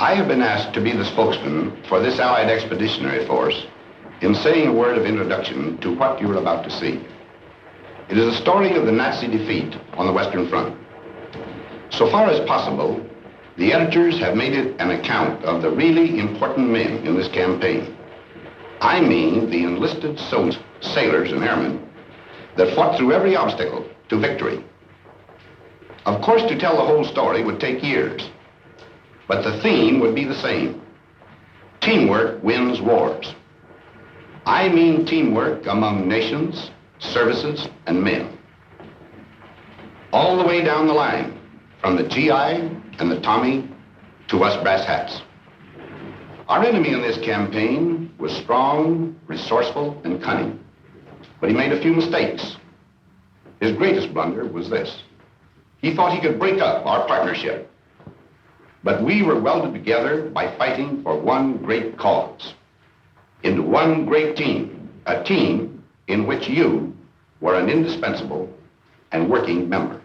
I have been asked to be the spokesman for this Allied Expeditionary Force in saying a word of introduction to what you're about to see. It is a story of the Nazi defeat on the Western Front. So far as possible, the editors have made it an account of the really important men in this campaign. I mean the enlisted soldiers, sailors, and airmen that fought through every obstacle to victory. Of course, to tell the whole story would take years, but the theme would be the same. Teamwork wins wars. I mean teamwork among nations, services, and men. All the way down the line, from the GI and the Tommy to us brass hats. Our enemy in this campaign was strong, resourceful, and cunning, but he made a few mistakes. His greatest blunder was this. He thought he could break up our partnership, but we were welded together by fighting for one great cause, into one great team, a team in which you were an indispensable and working member.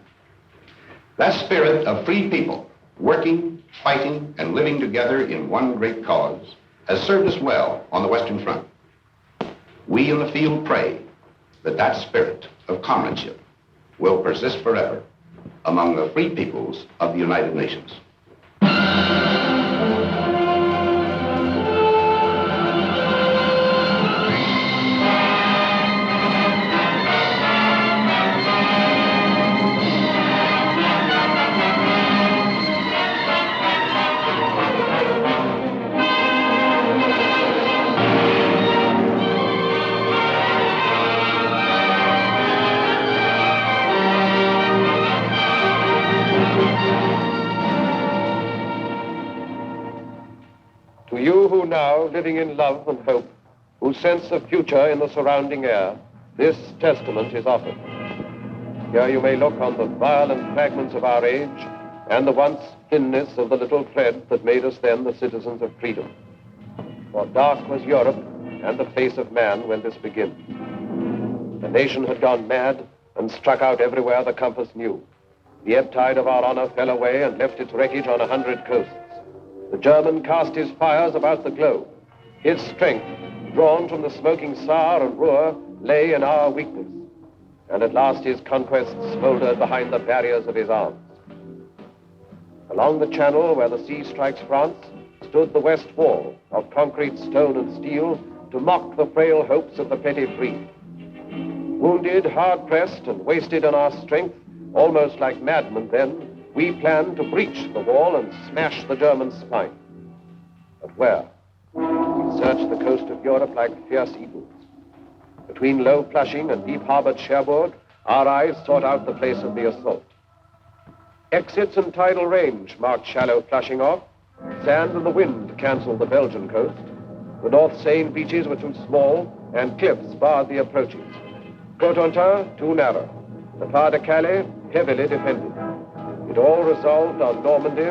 That spirit of free people, working, fighting, and living together in one great cause, has served us well on the Western Front. We in the field pray that that spirit of comradeship will persist forever among the free peoples of the United Nations. Now living in love and hope, who sense the future in the surrounding air, this testament is offered. Here you may look on the violent fragments of our age and the once thinness of the little thread that made us then the citizens of freedom. For dark was Europe and the face of man when this begins. The nation had gone mad and struck out everywhere the compass knew. The ebb tide of our honor fell away and left its wreckage on 100 coasts. The German cast his fires about the globe. His strength, drawn from the smoking Saar and Ruhr, lay in our weakness. And at last his conquests smoldered behind the barriers of his arms. Along the channel where the sea strikes France stood the West Wall of concrete, stone, and steel to mock the frail hopes of the petty free. Wounded, hard-pressed, and wasted on our strength, almost like madmen then, we planned to breach the wall and smash the German spine. But where? We searched the coast of Europe like fierce eagles. Between low Flushing and deep-harbored Cherbourg, our eyes sought out the place of the assault. Exits and tidal range marked shallow Flushing off. Sand and the wind canceled the Belgian coast. The North Seine beaches were too small, and cliffs barred the approaches. Cotentin, too narrow. The Pas de Calais, heavily defended. It all resolved on Normandy,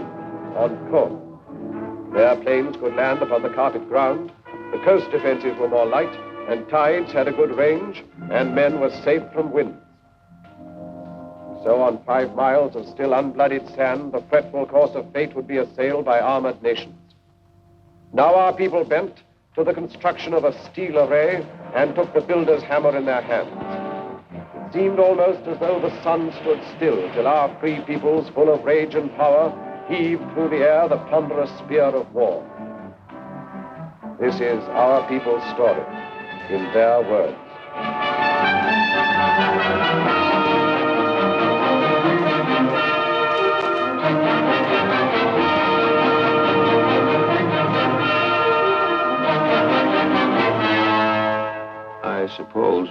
on Caen. Their planes could land upon the carpet ground, the coast defenses were more light, and tides had a good range, and men were safe from winds. So on 5 miles of still unbloodied sand, the fretful course of fate would be assailed by armored nations. Now our people bent to the construction of a steel array and took the builder's hammer in their hands. It seemed almost as though the sun stood still till our free peoples, full of rage and power, heaved through the air the ponderous spear of war. This is our people's story, in their words. I suppose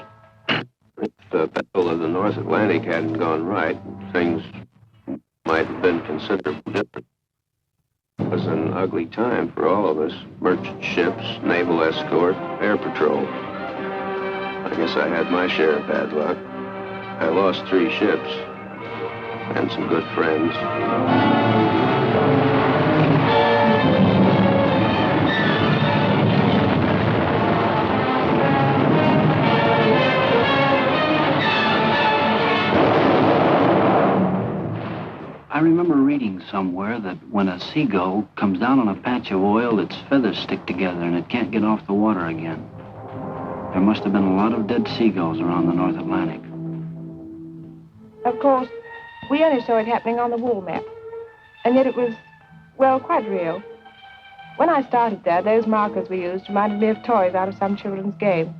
if the Battle of the North Atlantic hadn't gone right, things might have been considerably different. It was an ugly time for all of us. Merchant ships, naval escort, air patrol. I guess I had my share of bad luck. I lost 3 ships and some good friends. I remember remember reading somewhere that when a seagull comes down on a patch of oil, its feathers stick together and it can't get off the water again. There must have been a lot of dead seagulls around the North Atlantic. Of course, we only saw it happening on the wall map. And yet it was, well, quite real. When I started there, those markers we used reminded me of toys out of some children's game.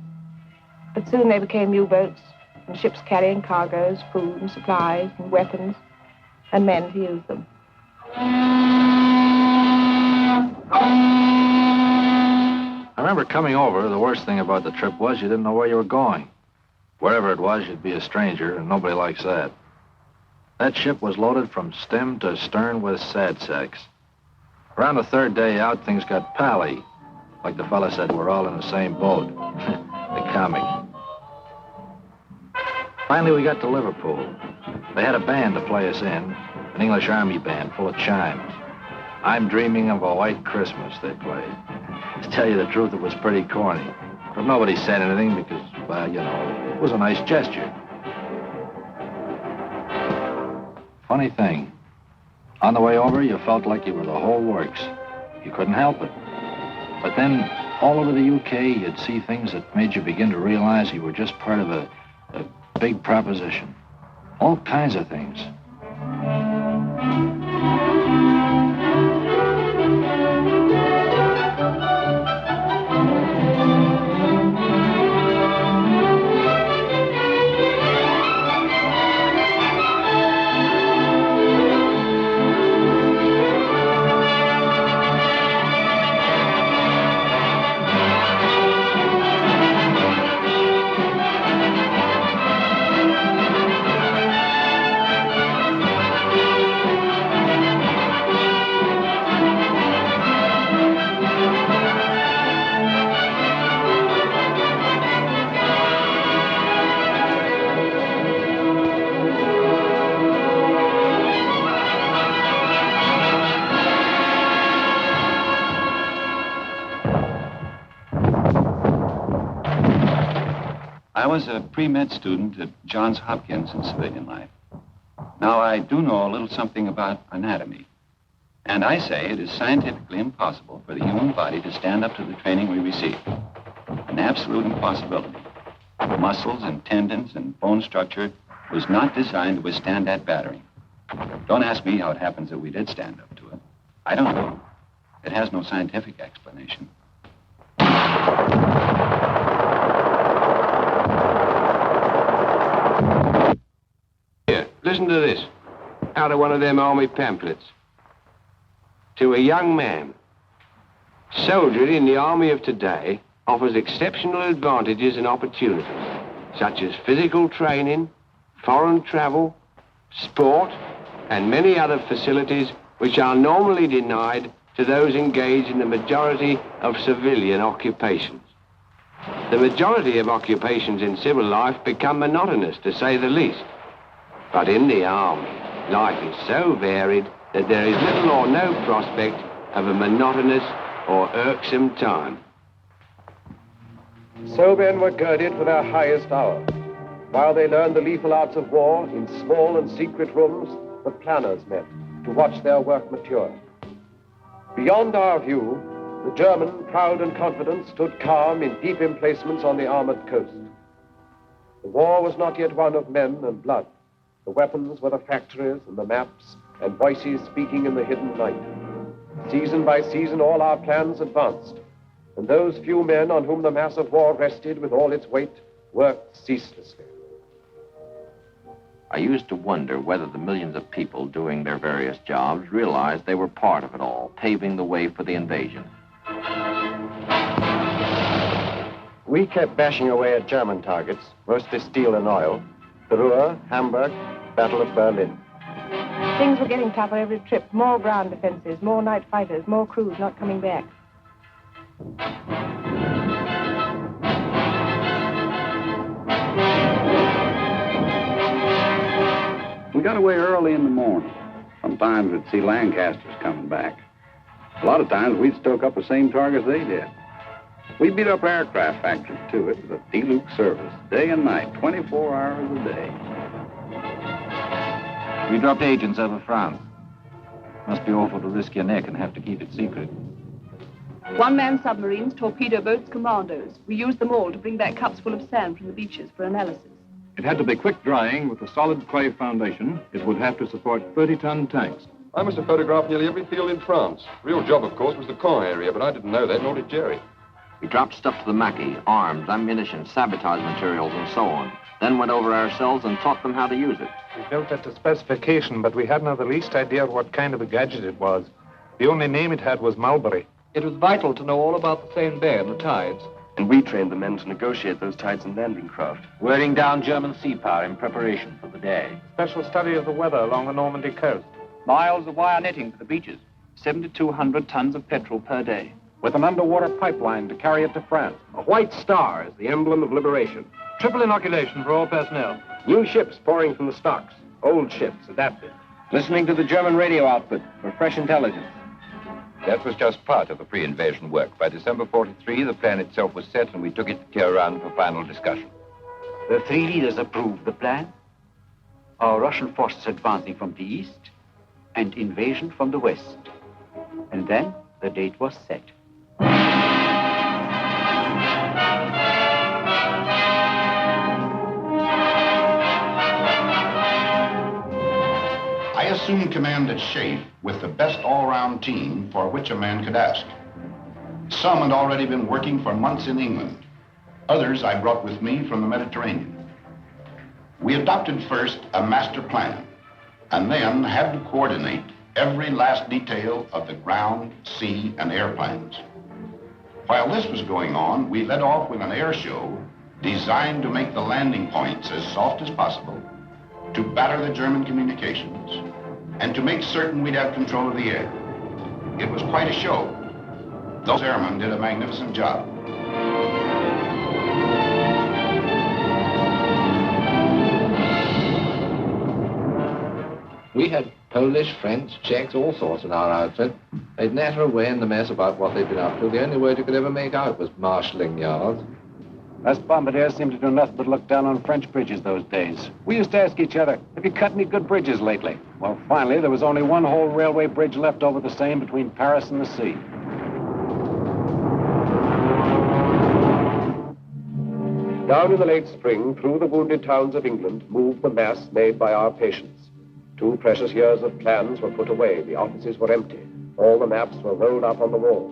But soon they became U-boats and ships carrying cargoes, food and supplies and weapons and men to use them. I remember coming over, the worst thing about the trip was you didn't know where you were going. Wherever it was, you'd be a stranger, and nobody likes that. That ship was loaded from stem to stern with sad sacks. Around the third day out, things got pally. Like the fella said, we're all in the same boat. The comic. Finally, we got to Liverpool. They had a band to play us in, an English Army band full of chimes. I'm dreaming of a white Christmas, they played. To tell you the truth, it was pretty corny. But nobody said anything because, well, you know, it was a nice gesture. Funny thing, on the way over, you felt like you were the whole works. You couldn't help it. But then, all over the UK, you'd see things that made you begin to realize you were just part of a big proposition. All kinds of things. I was a pre-med student at Johns Hopkins in civilian life. Now, I do know a little something about anatomy. And I say it is scientifically impossible for the human body to stand up to the training we receive. An absolute impossibility. Muscles and tendons and bone structure was not designed to withstand that battering. Don't ask me how it happens that we did stand up to it. I don't know. It has no scientific explanation. Listen to this, out of one of them army pamphlets. To a young man, soldiering in the army of today offers exceptional advantages and opportunities, such as physical training, foreign travel, sport, and many other facilities which are normally denied to those engaged in the majority of civilian occupations. The majority of occupations in civil life become monotonous, to say the least. But in the army, life is so varied that there is little or no prospect of a monotonous or irksome time. So men were girded for their highest hour. While they learned the lethal arts of war, in small and secret rooms, the planners met to watch their work mature. Beyond our view, the German, proud and confident, stood calm in deep emplacements on the armored coast. The war was not yet one of men and blood. The weapons were the factories and the maps and voices speaking in the hidden night. Season by season, all our plans advanced, and those few men on whom the mass of war rested with all its weight worked ceaselessly. I used to wonder whether the millions of people doing their various jobs realized they were part of it all, paving the way for the invasion. We kept bashing away at German targets, mostly steel and oil. The Ruhr, Hamburg, Battle of Berlin. Things were getting tougher every trip. More ground defenses, more night fighters, more crews not coming back. We got away early in the morning. Sometimes we'd see Lancasters coming back. A lot of times we'd stoke up the same targets they did. We beat up aircraft factories, too. It was a D-Luke service, day and night, 24 hours a day. We dropped agents over France. Must be awful to risk your neck and have to keep it secret. One-man submarines, torpedo boats, commandos. We used them all to bring back cups full of sand from the beaches for analysis. It had to be quick drying with a solid clay foundation. It would have to support 30-ton tanks. I must have photographed nearly every field in France. Real job, of course, was the Caen area, but I didn't know that, nor did Jerry. We dropped stuff to the Mackey, arms, ammunition, sabotage materials, and so on. Then went over ourselves and taught them how to use it. We built it to specification, but we hadn't the least idea what kind of a gadget it was. The only name it had was Mulberry. It was vital to know all about the Seine Bay and the tides. And we trained the men to negotiate those tides and landing craft. Wearing down German sea power in preparation for the day. Special study of the weather along the Normandy coast. Miles of wire netting for the beaches. 7,200 tons of petrol per day. With an underwater pipeline to carry it to France. A white star is the emblem of liberation. Triple inoculation for all personnel. New ships pouring from the stocks. Old ships adapted. Listening to the German radio output for fresh intelligence. That was just part of the pre-invasion work. By December 43, the plan itself was set, and we took it to Tehran for final discussion. The three leaders approved the plan. Our Russian forces advancing from the east and invasion from the west. And then the date was set. I assumed command at Schaeff with the best all-round team for which a man could ask. Some had already been working for months in England. Others I brought with me from the Mediterranean. We adopted first a master plan, and then had to coordinate every last detail of the ground, sea, and air plans. While this was going on, we led off with an air show designed to make the landing points as soft as possible, to batter the German communications, and to make certain we'd have control of the air. It was quite a show. Those airmen did a magnificent job. We had Polish, French, Czechs, all sorts in our outfit. They'd natter away in the mess about what they'd been up to. The only word you could ever make out was marshalling yards. Us bombardiers seemed to do nothing but look down on French bridges those days. We used to ask each other, have you cut any good bridges lately? Well, finally, there was only one whole railway bridge left over the Seine between Paris and the sea. Down in the late spring, through the wounded towns of England, moved the mass made by our patients. 2 precious years of plans were put away. The offices were empty. All the maps were rolled up on the walls.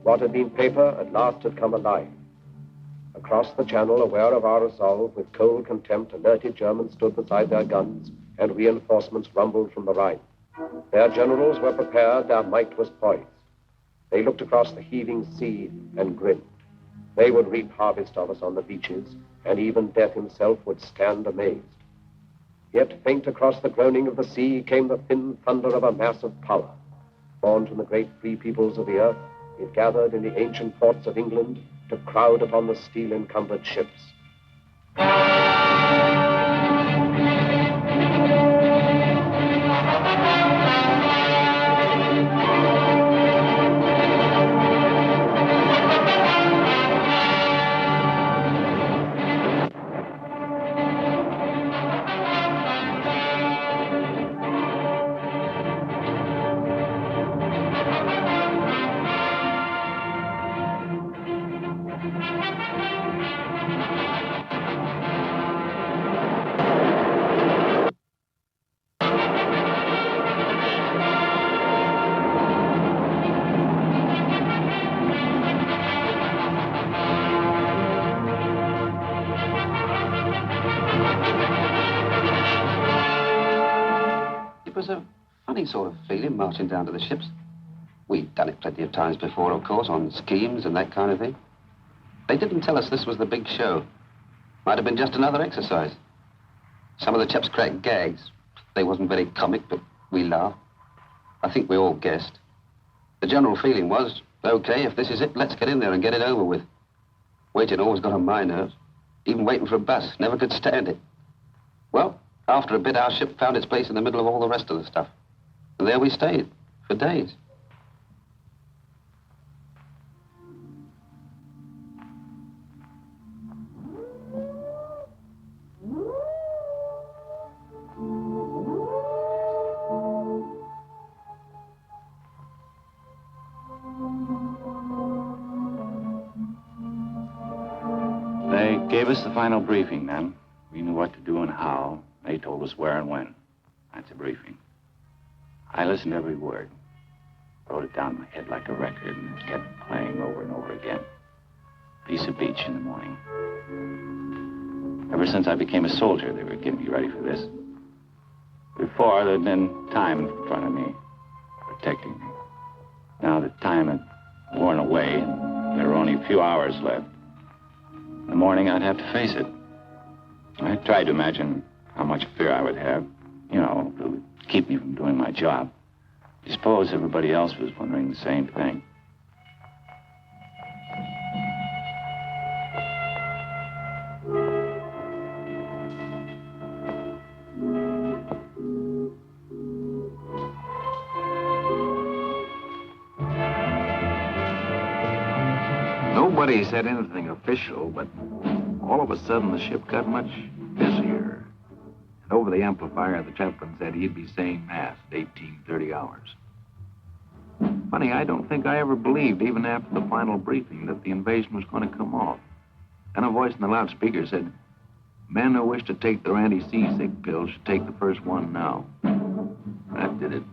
What had been paper at last had come alive. Across the channel, aware of our resolve, with cold contempt, alerted Germans stood beside their guns, and reinforcements rumbled from the Rhine. Their generals were prepared, their might was poised. They looked across the heaving sea and grinned. They would reap harvest of us on the beaches, and even death himself would stand amazed. Yet faint across the groaning of the sea came the thin thunder of a mass of power. Born from the great free peoples of the earth, it gathered in the ancient ports of England to crowd upon the steel-encumbered ships. Sort of feeling marching down to the ships. We'd done it plenty of times before, of course, on schemes and that kind of thing. They didn't tell us this was the big show. Might have been just another exercise. Some of the chaps cracked gags. They wasn't very comic, but we laughed. I think we all guessed. The general feeling was, okay, if this is it, let's get in there and get it over with. Waiting always got on my nerves. Even waiting for a bus, never could stand it. Well, after a bit, our ship found its place in the middle of all the rest of the stuff. And there we stayed, for days. gave us the final briefing then. We knew what to do and how. They told us where and when. That's a briefing. I listened to every word. Wrote it down in my head like a record, and it kept playing over and over again. Piece of beach in the morning. Ever since I became a soldier, they were getting me ready for this. Before, there'd been time in front of me, protecting me. Now the time had worn away, and there were only a few hours left. In the morning, I'd have to face it. I tried to imagine how much fear I would have. You know, if it would keep me from doing my job. I suppose everybody else was wondering the same thing. Nobody said anything official, but all of a sudden the ship got much busier. And over the amplifier, the chaplain said he'd be saying Mass at 18:30 hours. Funny, I don't think I ever believed, even after the final briefing, that the invasion was going to come off. Then a voice in the loudspeaker said, "Men who wish to take their anti-seasick pills should take the first one now." That did it.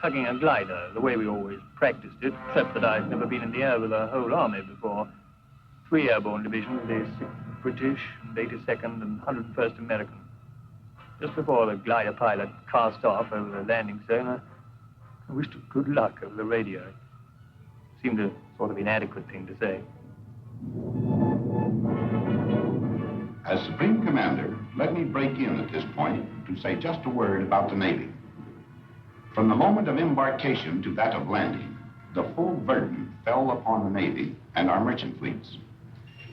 Tugging a glider, the way we always practiced it, except that I've never been in the air with a whole army before. 3 airborne divisions, the 6th British, and 82nd and 101st American. Just before the glider pilot cast off over the landing zone, I wished him good luck over the radio. It seemed a sort of inadequate thing to say. As Supreme Commander, let me break in at this point to say just a word about the Navy. From the moment of embarkation to that of landing, the full burden fell upon the Navy and our merchant fleets.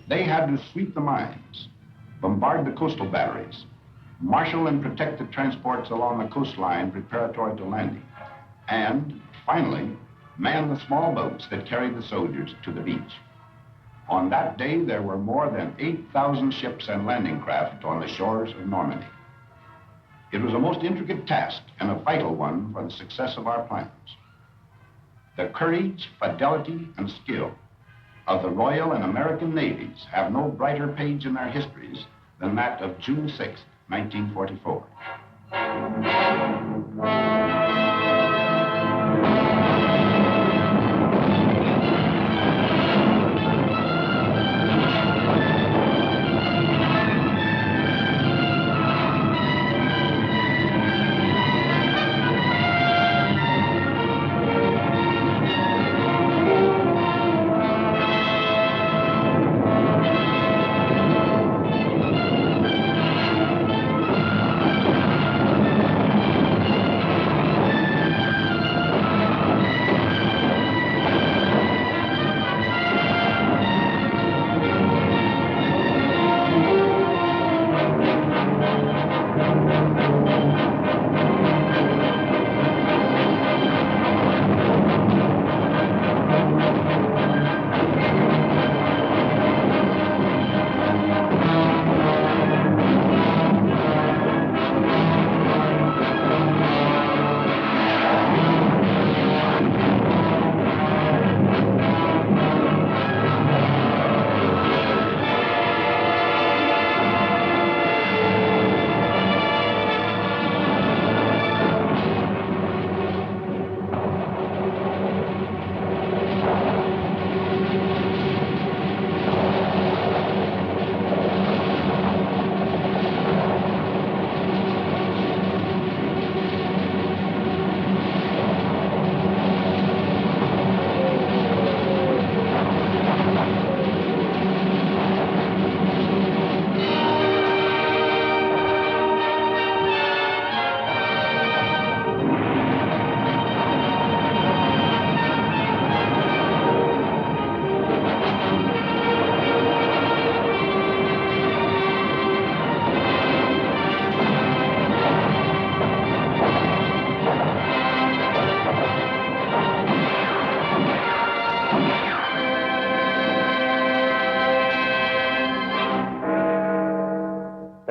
They had to sweep the mines, bombard the coastal batteries, marshal and protect the transports along the coastline preparatory to landing, and, finally, man the small boats that carried the soldiers to the beach. On that day, there were more than 8,000 ships and landing craft on the shores of Normandy. It was a most intricate task and a vital one for the success of our plans. The courage, fidelity, and skill of the Royal and American Navies have no brighter page in their histories than that of June 6, 1944.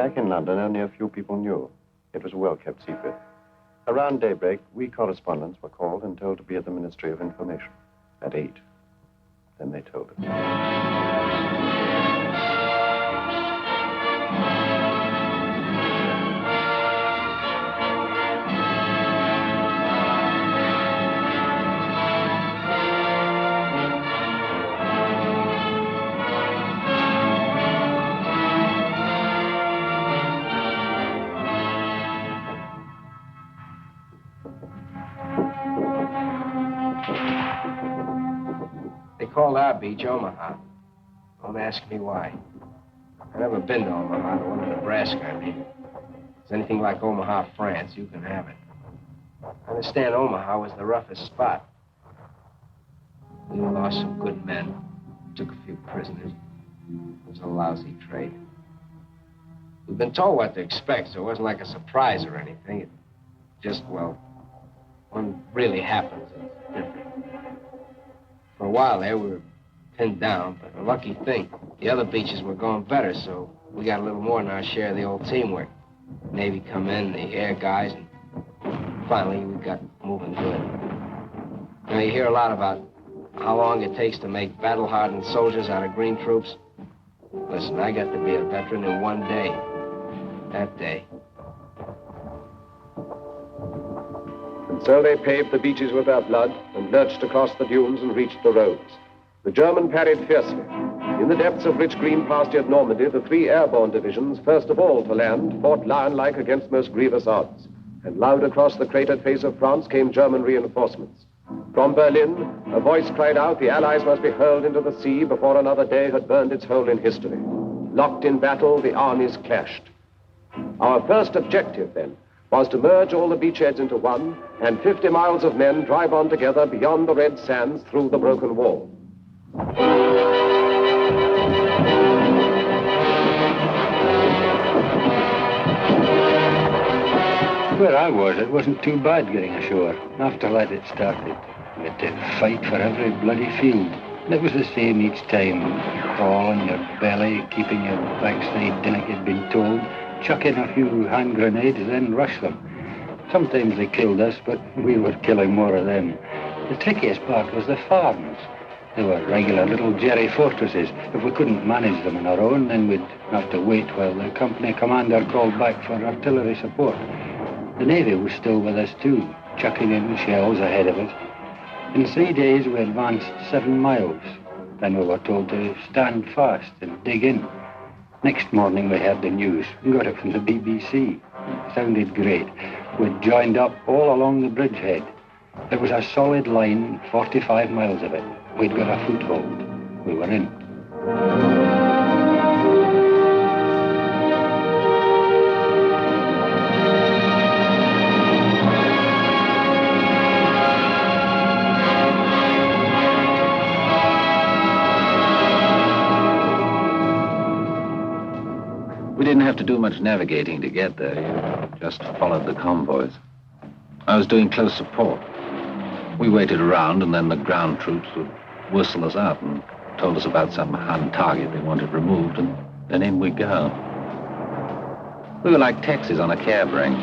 Back in London, only a few people knew. It was a well-kept secret. Around daybreak, we correspondents were called and told to be at the Ministry of Information at 8. Then they told us. They called our beach Omaha. Don't ask me why. I've never been to Omaha, the one in Nebraska, I mean. If it's anything like Omaha, France, you can have it. I understand Omaha was the roughest spot. We lost some good men, took a few prisoners. It was a lousy trade. We've been told what to expect, so it wasn't like a surprise or anything. It just, well, when it really happens, it's different. For a while there, we were pinned down, but a lucky thing. The other beaches were going better, so we got a little more than our share of the old teamwork. Navy come in, the air guys, and finally we got moving good. You know, you hear a lot about how long it takes to make battle-hardened soldiers out of green troops. Listen, I got to be a veteran in one day. That day. And so they paved the beaches with their blood and lurched across the dunes and reached the roads. The German parried fiercely. In the depths of rich green pastured Normandy, the 3 airborne divisions, first of all to land, fought lion-like against most grievous odds. And loud across the cratered face of France came German reinforcements. From Berlin, a voice cried out the Allies must be hurled into the sea before another day had burned its hole in history. Locked in battle, the armies clashed. Our first objective, then, was to merge all the beachheads into one, and 50 miles of men drive on together beyond the red sands through the broken wall. Where I was, it wasn't too bad getting ashore. After that, it started. We had to fight for every bloody field. And it was the same each time. Crawl on your belly, keeping your backside like you'd been told. Chuck in a few hand grenades, then rush them. Sometimes they killed us, but we were killing more of them. The trickiest part was the farms. They were regular little jerry fortresses. If we couldn't manage them on our own, then we'd have to wait while the company commander called back for artillery support. The Navy was still with us too, chucking in shells ahead of us. In 3 days, we advanced 7 miles. Then we were told to stand fast and dig in. Next morning, we heard the news. We got it from the BBC. It sounded great. We'd joined up all along the bridgehead. There was a solid line, 45 miles of it. We'd got a foothold. We were in. We didn't have to do much navigating to get there. You just followed the convoys. I was doing close support. We waited around, and then the ground troops would whistle us out and told us about some hand target they wanted removed, and then in we go. We were like taxis on a cab ring.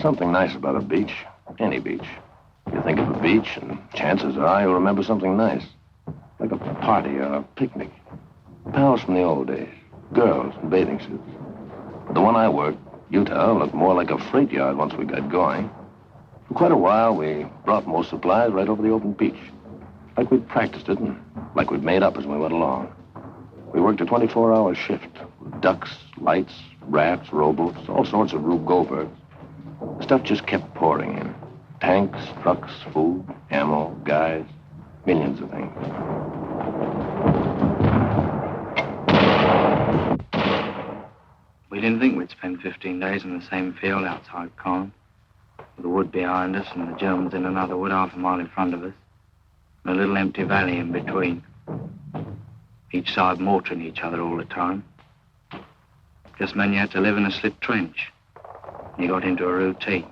Something nice about a beach, any beach. You think of a beach, and chances are you'll remember something nice. Like a party or a picnic. Pals from the old days. Girls in bathing suits. But the one I worked, Utah, looked more like a freight yard once we got going. For quite a while, we brought most supplies right over the open beach. Like we'd practiced it, and like we'd made up as we went along. We worked a 24-hour shift. With ducks, lights, rafts, rowboats, all sorts of Rube Goldbergs. The stuff just kept pouring in. Tanks, trucks, food, ammo, guys, millions of things. We didn't think we'd spend 15 days in the same field outside Kanin, with the wood behind us and the Germans in another wood half a mile in front of us, and a little empty valley in between. Each side mortaring each other all the time. Just meant you had to live in a slit trench. You got into a routine.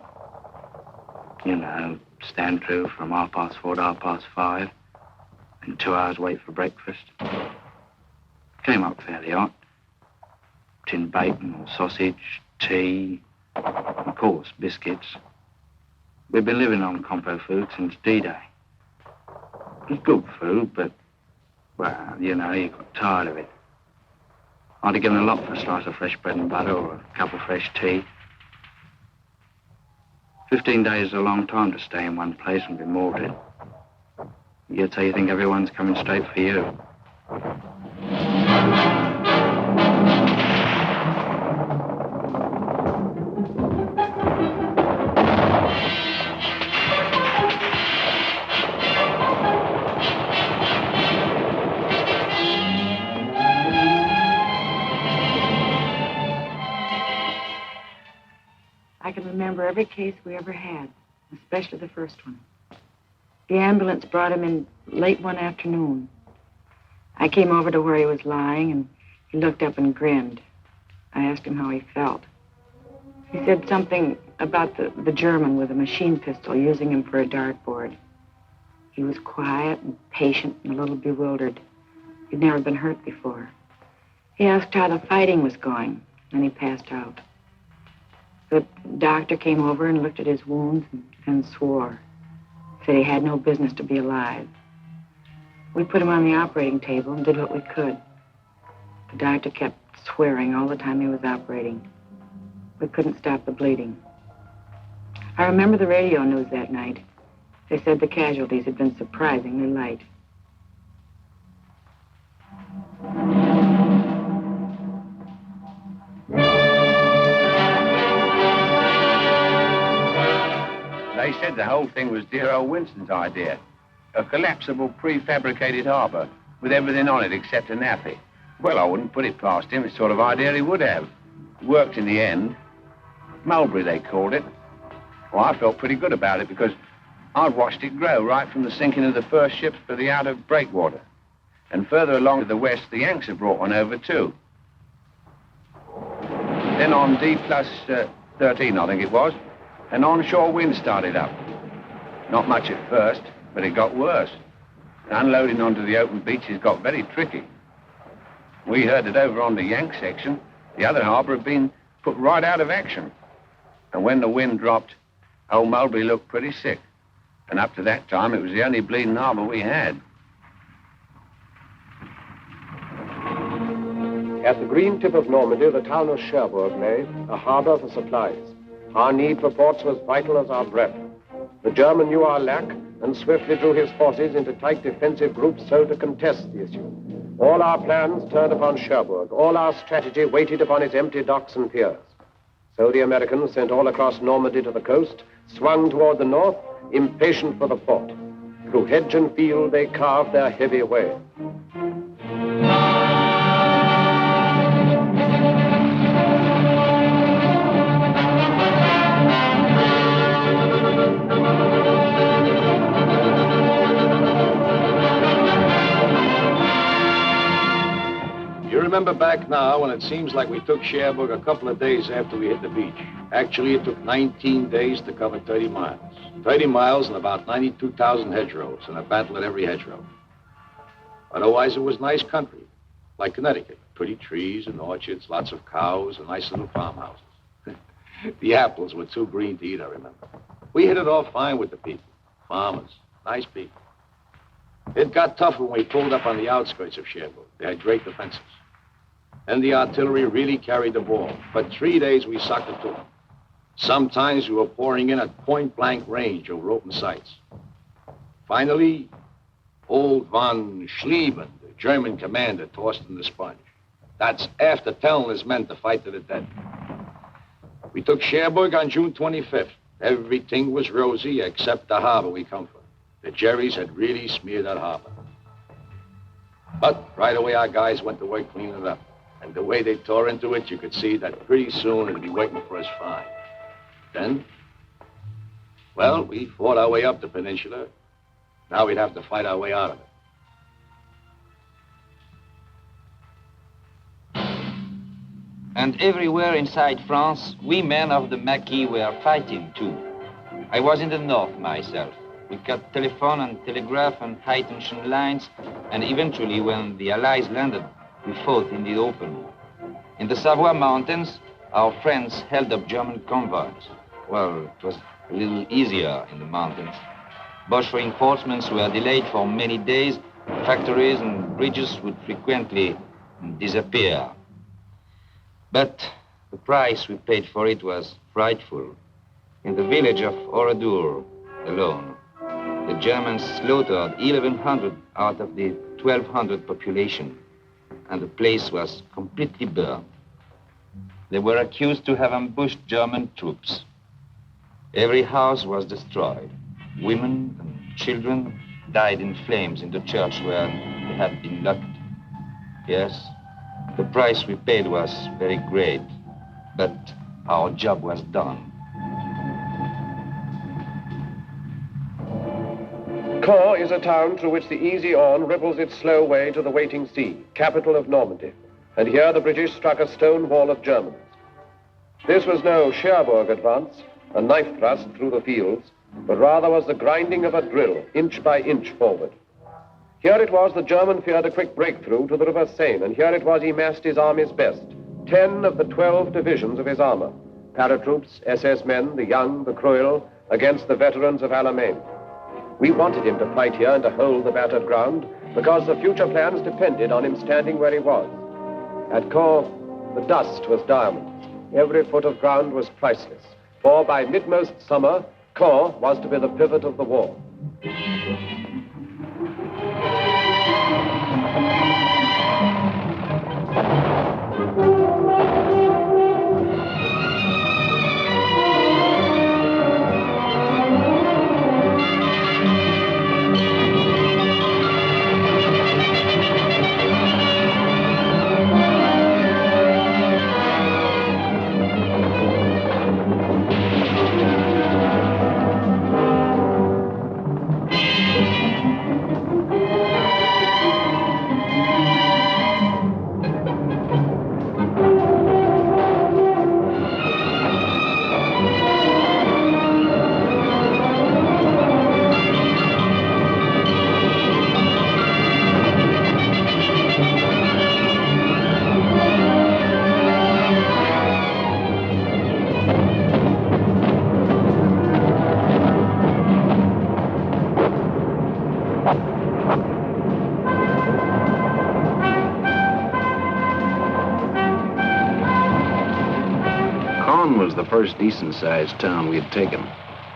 You know, stand through from 4:30 to 5:30, and 2 hours wait for breakfast. Came up fairly hot. Tin bacon or sausage, tea, of course, biscuits. We've been living on compo food since D-Day. It was good food, but, well, you know, you got tired of it. I'd have given a lot for a slice of fresh bread and butter or a cup of fresh tea. 15 days is a long time to stay in one place and be mortared. Yet so you think everyone's coming straight for you. I can remember every case we ever had, especially the first one. The ambulance brought him in late one afternoon. I came over to where he was lying, and he looked up and grinned. I asked him how he felt. He said something about the German with a machine pistol using him for a dartboard. He was quiet and patient and a little bewildered. He'd never been hurt before. He asked how the fighting was going, and he passed out. The doctor came over and looked at his wounds and swore. Said he had no business to be alive. We put him on the operating table and did what we could. The doctor kept swearing all the time he was operating. We couldn't stop the bleeding. I remember the radio news that night. They said the casualties had been surprisingly light. They said the whole thing was dear old Winston's idea. A collapsible prefabricated harbour with everything on it except a nappy. Well, I wouldn't put it past him. It's the sort of idea he would have. It worked in the end. Mulberry, they called it. Well, I felt pretty good about it because I'd watched it grow right from the sinking of the first ships for the out of breakwater. And further along to the west, the Yanks had brought one over too. Then on D+13, I think it was, an onshore wind started up. Not much at first, but it got worse. Unloading onto the open beaches got very tricky. We heard that over on the Yank section, the other harbour had been put right out of action. And when the wind dropped, old Mulberry looked pretty sick. And up to that time, it was the only bleeding harbour we had. At the green tip of Normandy, the town of Cherbourg lay, a harbour for supplies. Our need for ports was vital as our breath. The German knew our lack and swiftly drew his forces into tight defensive groups so to contest the issue. All our plans turned upon Cherbourg. All our strategy waited upon its empty docks and piers. So the Americans, sent all across Normandy to the coast, swung toward the north, impatient for the port. Through hedge and field, they carved their heavy way. You remember back now when it seems like we took Cherbourg a couple of days after we hit the beach. Actually, it took 19 days to cover 30 miles. 30 miles and about 92,000 hedgerows, and a battle at every hedgerow. Otherwise, it was nice country, like Connecticut. Pretty trees and orchards, lots of cows, and nice little farmhouses. The apples were too green to eat, I remember. We hit it off fine with the people. Farmers, nice people. It got tough when we pulled up on the outskirts of Cherbourg. They had great defenses. And the artillery really carried the ball. For 3 days, we sucked it to them. Sometimes we were pouring in at point-blank range over open sights. Finally, old von Schlieffen, the German commander, tossed in the sponge. That's after telling his men to fight to the death. We took Cherbourg on June 25th. Everything was rosy except the harbor we come from. The Jerrys had really smeared that harbor. But right away, our guys went to work cleaning it up. And the way they tore into it, you could see that pretty soon it'd be waiting for us fine. Then, well, we fought our way up the peninsula. Now we'd have to fight our way out of it. And everywhere inside France, we men of the Maquis were fighting too. I was in the north myself. We cut telephone and telegraph and high-tension lines, and eventually, when the Allies landed, we fought in the open. In the Savoy Mountains, our friends held up German convoys. Well, it was a little easier in the mountains. Boche reinforcements were delayed for many days. Factories and bridges would frequently disappear. But the price we paid for it was frightful. In the village of Oradour alone, the Germans slaughtered 1,100 out of the 1,200 population, and the place was completely burned. They were accused to have ambushed German troops. Every house was destroyed. Women and children died in flames in the church where they had been locked. Yes, the price we paid was very great, but our job was done. Caen is a town through which the easy Orne ripples its slow way to the waiting sea, capital of Normandy. And here the British struck a stone wall of Germans. This was no Cherbourg advance, a knife thrust through the fields, but rather was the grinding of a drill, inch by inch forward. Here it was the German feared a quick breakthrough to the River Seine, and here it was he massed his army's best, 10 of the 12 divisions of his armor, paratroops, SS men, the young, the cruel, against the veterans of Alamein. We wanted him to fight here and to hold the battered ground, because the future plans depended on him standing where he was. At Caen, the dust was diamonds. Every foot of ground was priceless, for by mid-most summer, Caen was to be the pivot of the war. The first decent-sized town we had taken,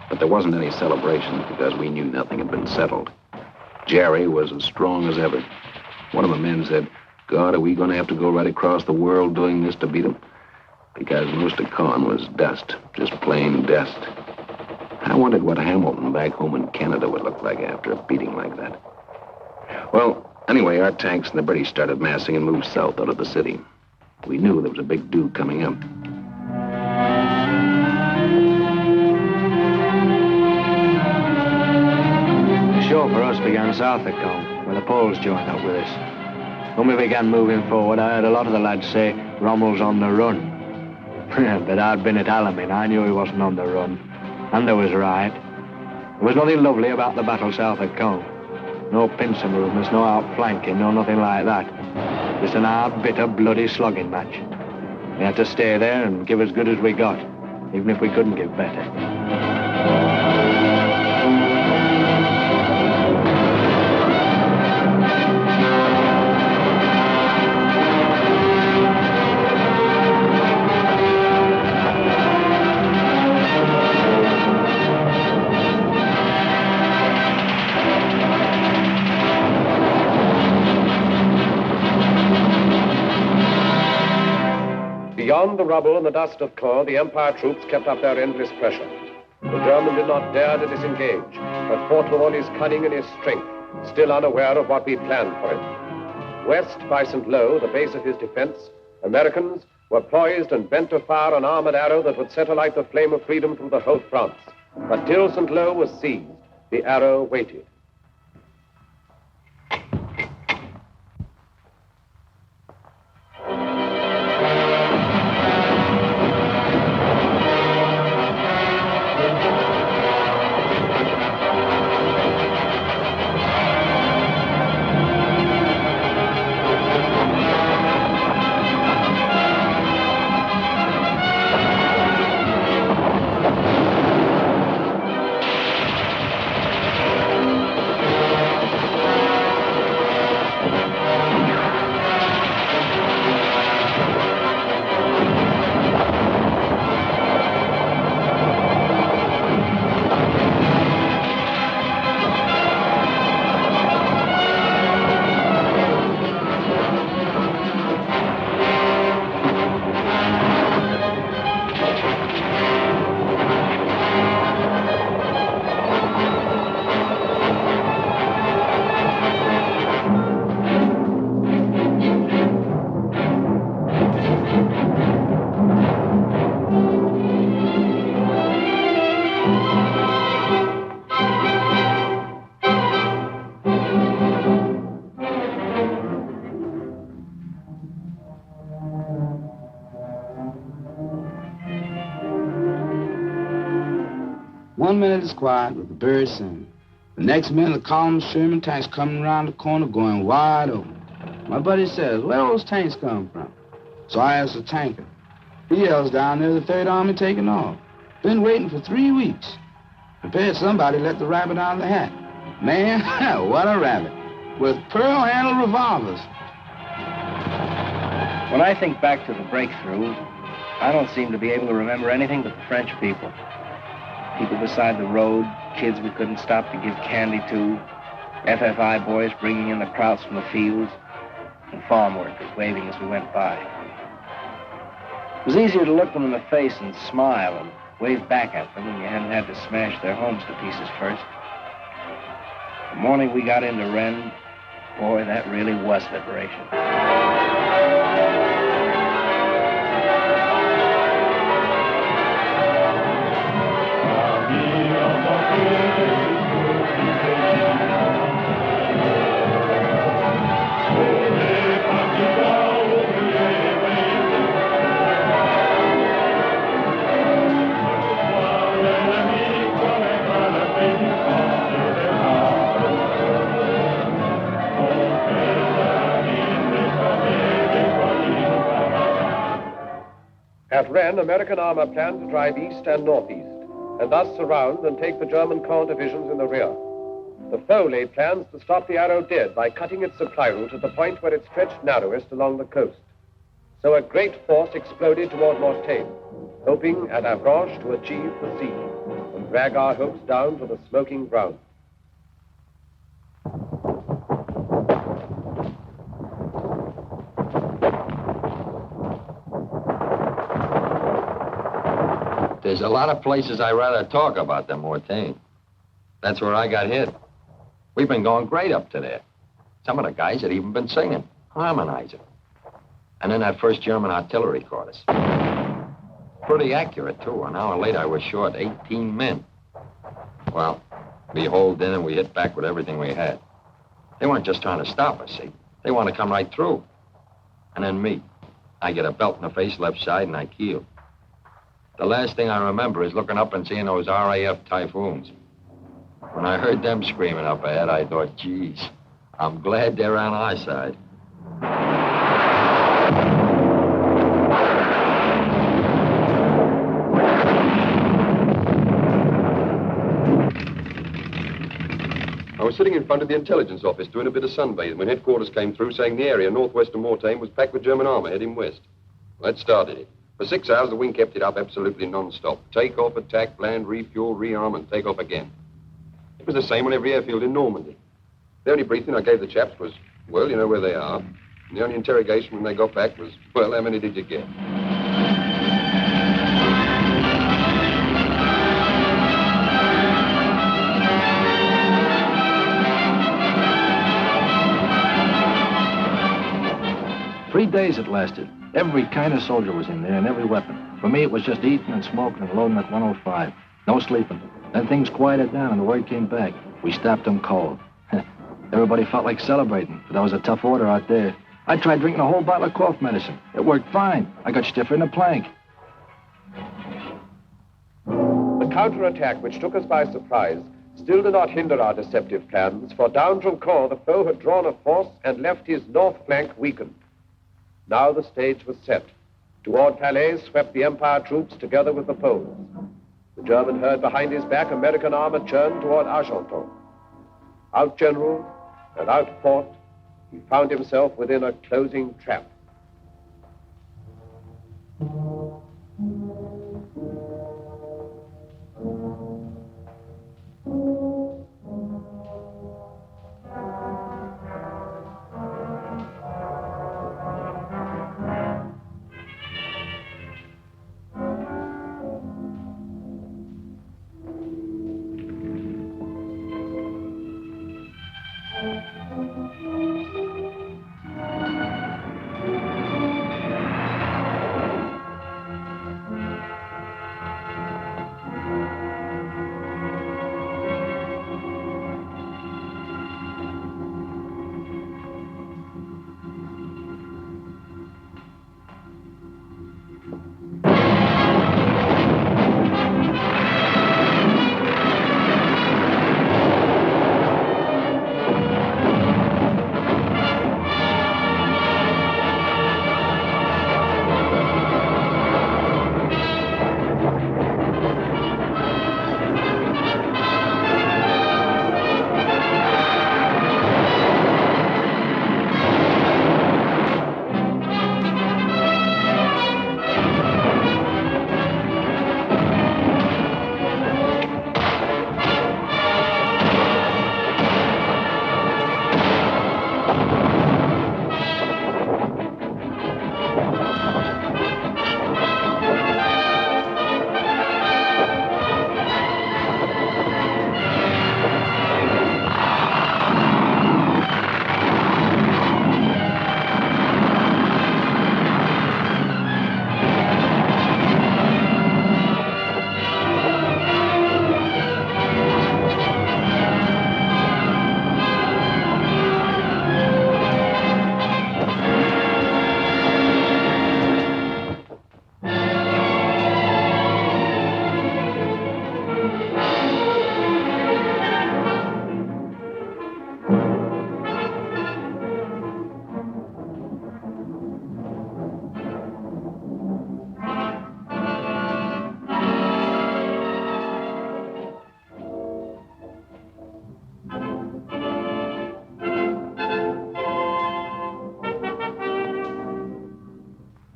but there wasn't any celebration because we knew nothing had been settled. Jerry was as strong as ever. One of the men said, "God, are we going to have to go right across the world doing this to beat them?" Because most of Caen was dust, just plain dust. I wondered what Hamilton back home in Canada would look like after a beating like that. Well, anyway, our tanks and the British started massing and moved south out of the city. We knew there was a big do coming up. The show for us began south of Caen, where the Poles joined up with us. When we began moving forward, I heard a lot of the lads say Rommel's on the run. But I'd been at Alamein, I knew he wasn't on the run. And they was right. There was nothing lovely about the battle south of Caen. No pincer movements, no outflanking, no nothing like that. Just an hard, bitter, bloody slugging match. We had to stay there and give as good as we got, even if we couldn't give better. Beyond the rubble and the dust of Caen, the Empire troops kept up their endless pressure. The German did not dare to disengage, but fought with all his cunning and his strength, still unaware of what we planned for him. West by St. Lo, the base of his defense, Americans were poised and bent to fire an armored arrow that would set alight the flame of freedom through the whole of France. But till St. Lo was seized, the arrow waited. 1 minute it's quiet with the birds singing. The next minute, the column of Sherman tanks coming around the corner going wide open. My buddy says, where those tanks come from? So I asked the tanker. He yells down there, the Third Army taking off. Been waiting for 3 weeks. Prepared somebody let the rabbit out of the hat. Man, what a rabbit. With pearl-handled revolvers. When I think back to the breakthrough, I don't seem to be able to remember anything but the French people. People beside the road, kids we couldn't stop to give candy to, FFI boys bringing in the krauts from the fields, and farm workers waving as we went by. It was easier to look them in the face and smile and wave back at them when you hadn't had to smash their homes to pieces first. The morning we got into Rennes, boy, that really was liberation. At Rennes, American armor planned to drive east and northeast, and thus surround and take the German corps divisions in the rear. The foe laid plans to stop the arrow dead by cutting its supply route at the point where it stretched narrowest along the coast. So a great force exploded toward Mortagne, hoping at Avranches to achieve the sea and drag our hopes down to the smoking ground. There's a lot of places I'd rather talk about than Mortagne. That's where I got hit. We've been going great up to there. Some of the guys had even been singing, harmonizing. And then that first German artillery caught us. Pretty accurate, too. An hour later, I was short 18 men. Well, we holed in and we hit back with everything we had. They weren't just trying to stop us, see? They wanted to come right through. And then me. I get a belt in the face, left side, and I keel. The last thing I remember is looking up and seeing those RAF Typhoons. When I heard them screaming up ahead, I thought, geez, I'm glad they're on our side. I was sitting in front of the intelligence office doing a bit of sunbathing when headquarters came through saying the area northwest of Mortagne was packed with German armor heading west. Well, that started it. For 6 hours, the wing kept it up absolutely non-stop. Take off, attack, land, refuel, rearm, and take off again. It was the same on every airfield in Normandy. The only briefing I gave the chaps was, well, you know where they are. And the only interrogation when they got back was, well, how many did you get? Three days it lasted. Every kind of soldier was in there and every weapon. For me, it was just eating and smoking and loading at 105. No sleeping. Then things quieted down and the word came back. We stopped them cold. Everybody felt like celebrating, but that was a tough order out there. I tried drinking a whole bottle of cough medicine. It worked fine. I got stiffer in the plank. The counterattack, which took us by surprise, still did not hinder our deceptive plans, for down from Caen, the foe had drawn a force and left his north flank weakened. Now the stage was set. Toward Calais swept the Empire troops together with the Poles. The German heard behind his back American armor churned toward Argenton. Outgeneraled and outfought, he found himself within a closing trap.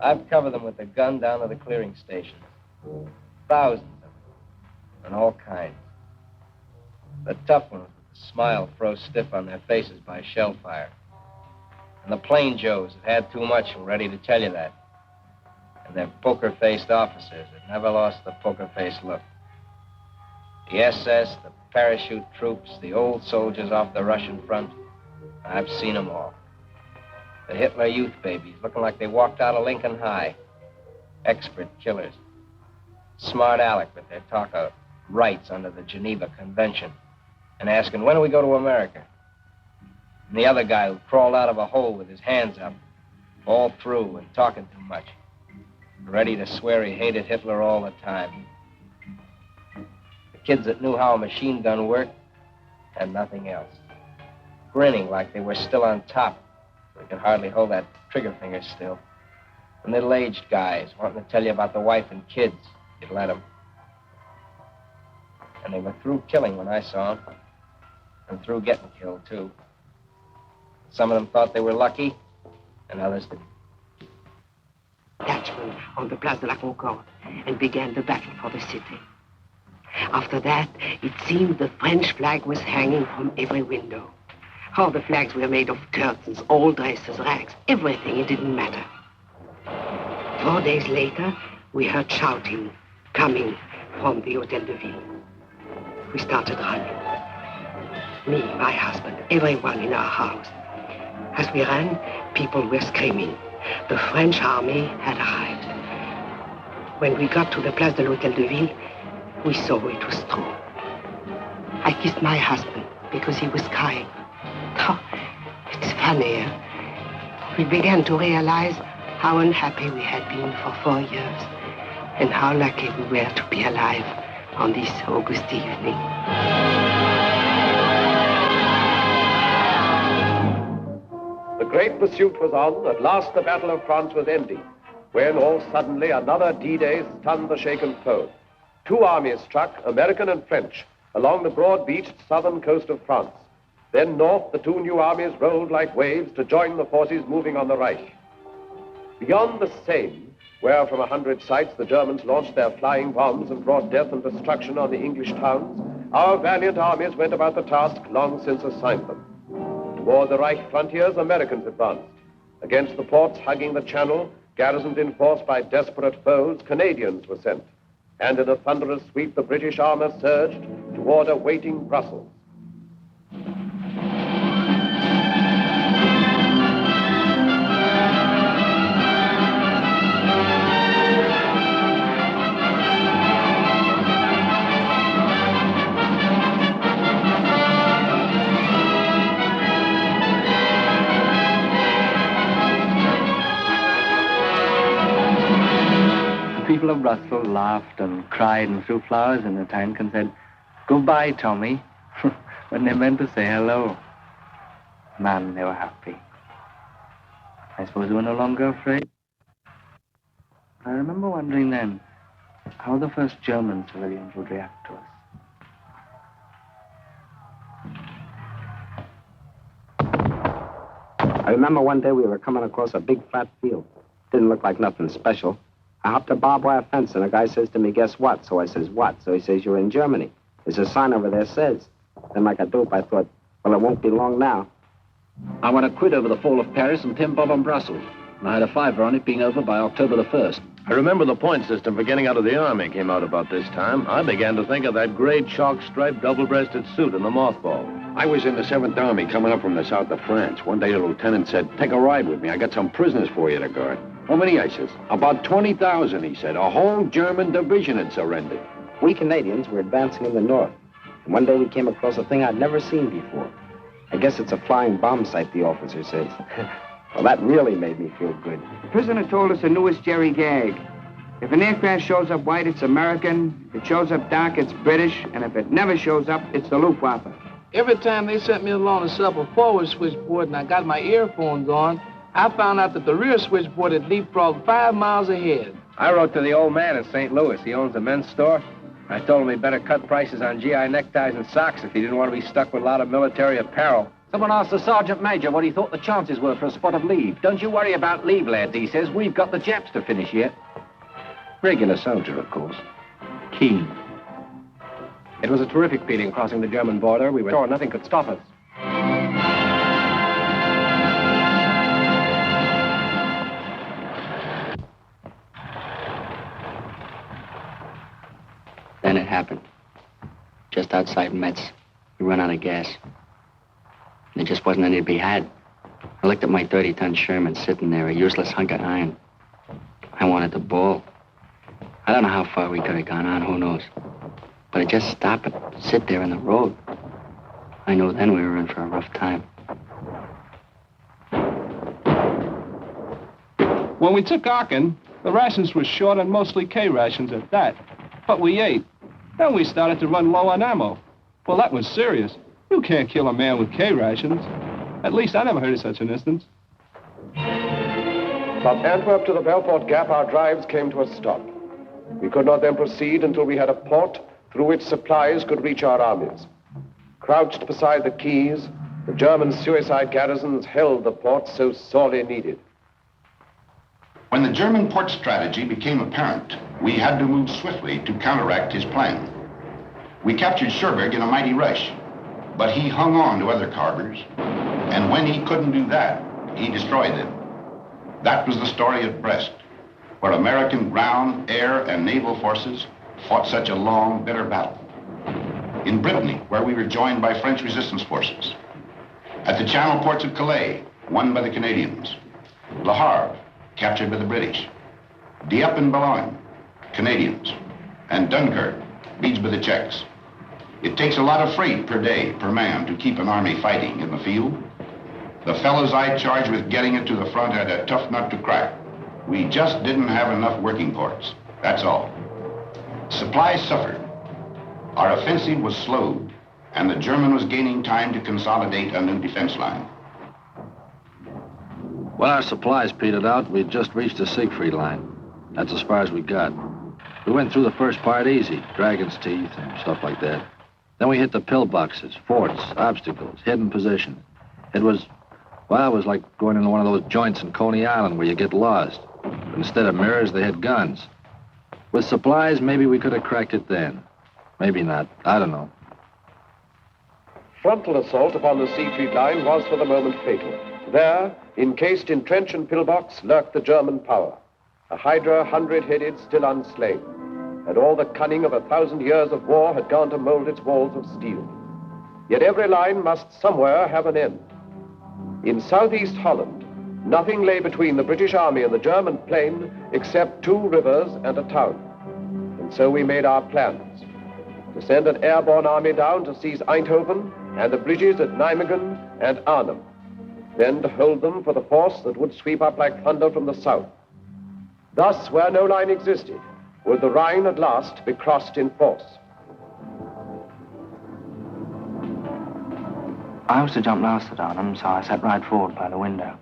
I've covered them with the gun down to the clearing stations. Thousands of them, and all kinds. The tough ones with the smile froze stiff on their faces by shell fire. And the plain Joes that had too much and were ready to tell you that. And their poker-faced officers that never lost the poker-faced look. The SS, the parachute troops, the old soldiers off the Russian front. I've seen them all. The Hitler youth babies looking like they walked out of Lincoln High. Expert killers. Smart Alec with their talk of rights under the Geneva Convention. And asking, when do we go to America? And the other guy who crawled out of a hole with his hands up, all through and talking too much. Ready to swear he hated Hitler all the time. The kids that knew how a machine gun worked and nothing else. Grinning like they were still on top. They could hardly hold that trigger finger still. The middle-aged guys wanting to tell you about the wife and kids. You'd let them. And they were through killing when I saw them. And through getting killed, too. Some of them thought they were lucky, and others didn't. Detachment on the Place de la Concorde and began the battle for the city. After that, it seemed the French flag was hanging from every window. All the flags were made of curtains, old dresses, rags, everything, it didn't matter. 4 days later, we heard shouting coming from the Hotel de Ville. We started running. Me, my husband, everyone in our house. As we ran, people were screaming. The French army had arrived. When we got to the Place de l'Hôtel de Ville, we saw it was true. I kissed my husband because he was crying. Oh, it's funny, eh? We began to realize how unhappy we had been for 4 years and how lucky we were to be alive on this August evening. The great pursuit was on. At last the Battle of France was ending, when all suddenly another D-Day stunned the shaken foe. 2 armies struck, American and French, along the broad-beached southern coast of France. Then north, the 2 new armies rolled like waves to join the forces moving on the Reich. Beyond the Seine, where from 100 sites the Germans launched their flying bombs and brought death and destruction on the English towns, our valiant armies went about the task long since assigned them. Toward the Reich frontiers, Americans advanced. Against the ports hugging the Channel, garrisoned in force by desperate foes, Canadians were sent. And in a thunderous sweep, the British armor surged toward a waiting Brussels. People of Brussels laughed and cried and threw flowers in the tank and said, "Goodbye, Tommy," when they meant to say hello. Man, they were happy. I suppose they were no longer afraid. I remember wondering then how the first German civilians would react to us. I remember one day we were coming across a big flat field. Didn't look like nothing special. I hopped a barbed wire fence, and a guy says to me, "Guess what?" So I says, "What?" So he says, "You're in Germany. There's a sign over there says." Then like a dope, I thought, well, it won't be long now. I won a quid over the fall of Paris and 10 bob on Brussels. And I had a fiver on it being over by October the 1st. I remember the point system for getting out of the Army came out about this time. I began to think of that gray chalk-striped double-breasted suit in the mothball. I was in the 7th Army coming up from the south of France. One day the lieutenant said, take a ride with me. I got some prisoners for you to guard. How many? I says. About 20,000, he said. A whole German division had surrendered. We Canadians were advancing in the north. And one day we came across a thing I'd never seen before. I guess it's a flying bomb site, the officer says. Well, that really made me feel good. The prisoner told us the newest Jerry gag. If an aircraft shows up white, it's American. If it shows up dark, it's British. And if it never shows up, it's the Luftwaffe. Every time they sent me along the supper forward switchboard and I got my earphones on, I found out that the rear switchboard had leapfrogged 5 miles ahead. I wrote to the old man in St. Louis. He owns a men's store. I told him he'd better cut prices on GI neckties and socks if he didn't want to be stuck with a lot of military apparel. Someone asked the sergeant major what he thought the chances were for a spot of leave. Don't you worry about leave, lads, he says. We've got the Japs to finish yet. Regular soldier, of course. Keen. It was a terrific feeling crossing the German border. We were sure nothing could stop us. Then it happened. Just outside Metz, we ran out of gas. There just wasn't any to be had. I looked at my 30-ton Sherman sitting there, a useless hunk of iron. I wanted to bawl. I don't know how far we could have gone on, who knows. But it just stopped and sit there in the road. I knew then we were in for a rough time. When we took Aachen, the rations were short and mostly K rations at that. But we ate. Then we started to run low on ammo. Well, that was serious. You can't kill a man with K rations. At least I never heard of such an instance. From Antwerp to the Belfort Gap, our drives came to a stop. We could not then proceed until we had a port through which supplies could reach our armies. Crouched beside the quays, the German suicide garrisons held the port so sorely needed. When the German port strategy became apparent, we had to move swiftly to counteract his plan. We captured Cherbourg in a mighty rush, but he hung on to other harbors, and when he couldn't do that, he destroyed them. That was the story at Brest, where American ground, air, and naval forces fought such a long, bitter battle. In Brittany, where we were joined by French resistance forces. At the Channel ports of Calais, won by the Canadians. Le Havre, captured by the British. Dieppe and Boulogne, Canadians. And Dunkirk, besieged by the Czechs. It takes a lot of freight per day, per man, to keep an army fighting in the field. The fellows I charged with getting it to the front had a tough nut to crack. We just didn't have enough working ports, that's all. Supplies suffered. Our offensive was slowed, and the German was gaining time to consolidate a new defense line. When our supplies petered out, we'd just reached the Siegfried line. That's as far as we got. We went through the first part easy, Dragon's Teeth and stuff like that. Then we hit the pillboxes, forts, obstacles, hidden positions. It was like going into one of those joints in Coney Island where you get lost. But instead of mirrors, they had guns. With supplies, maybe we could have cracked it then. Maybe not. I don't know. Frontal assault upon the Siegfried line was for the moment fatal. There, encased in trench and pillbox, lurked the German power. A hydra 100-headed, still unslain. And all the cunning of 1,000 years of war had gone to mold its walls of steel. Yet every line must somewhere have an end. In southeast Holland, nothing lay between the British Army and the German plain except 2 rivers and a town. And so we made our plans. To send an airborne army down to seize Eindhoven and the bridges at Nijmegen and Arnhem. Then to hold them for the force that would sweep up like thunder from the south. Thus, where no line existed, would the Rhine at last be crossed in force. I was to jump last at Arnhem, so I sat right forward by the window.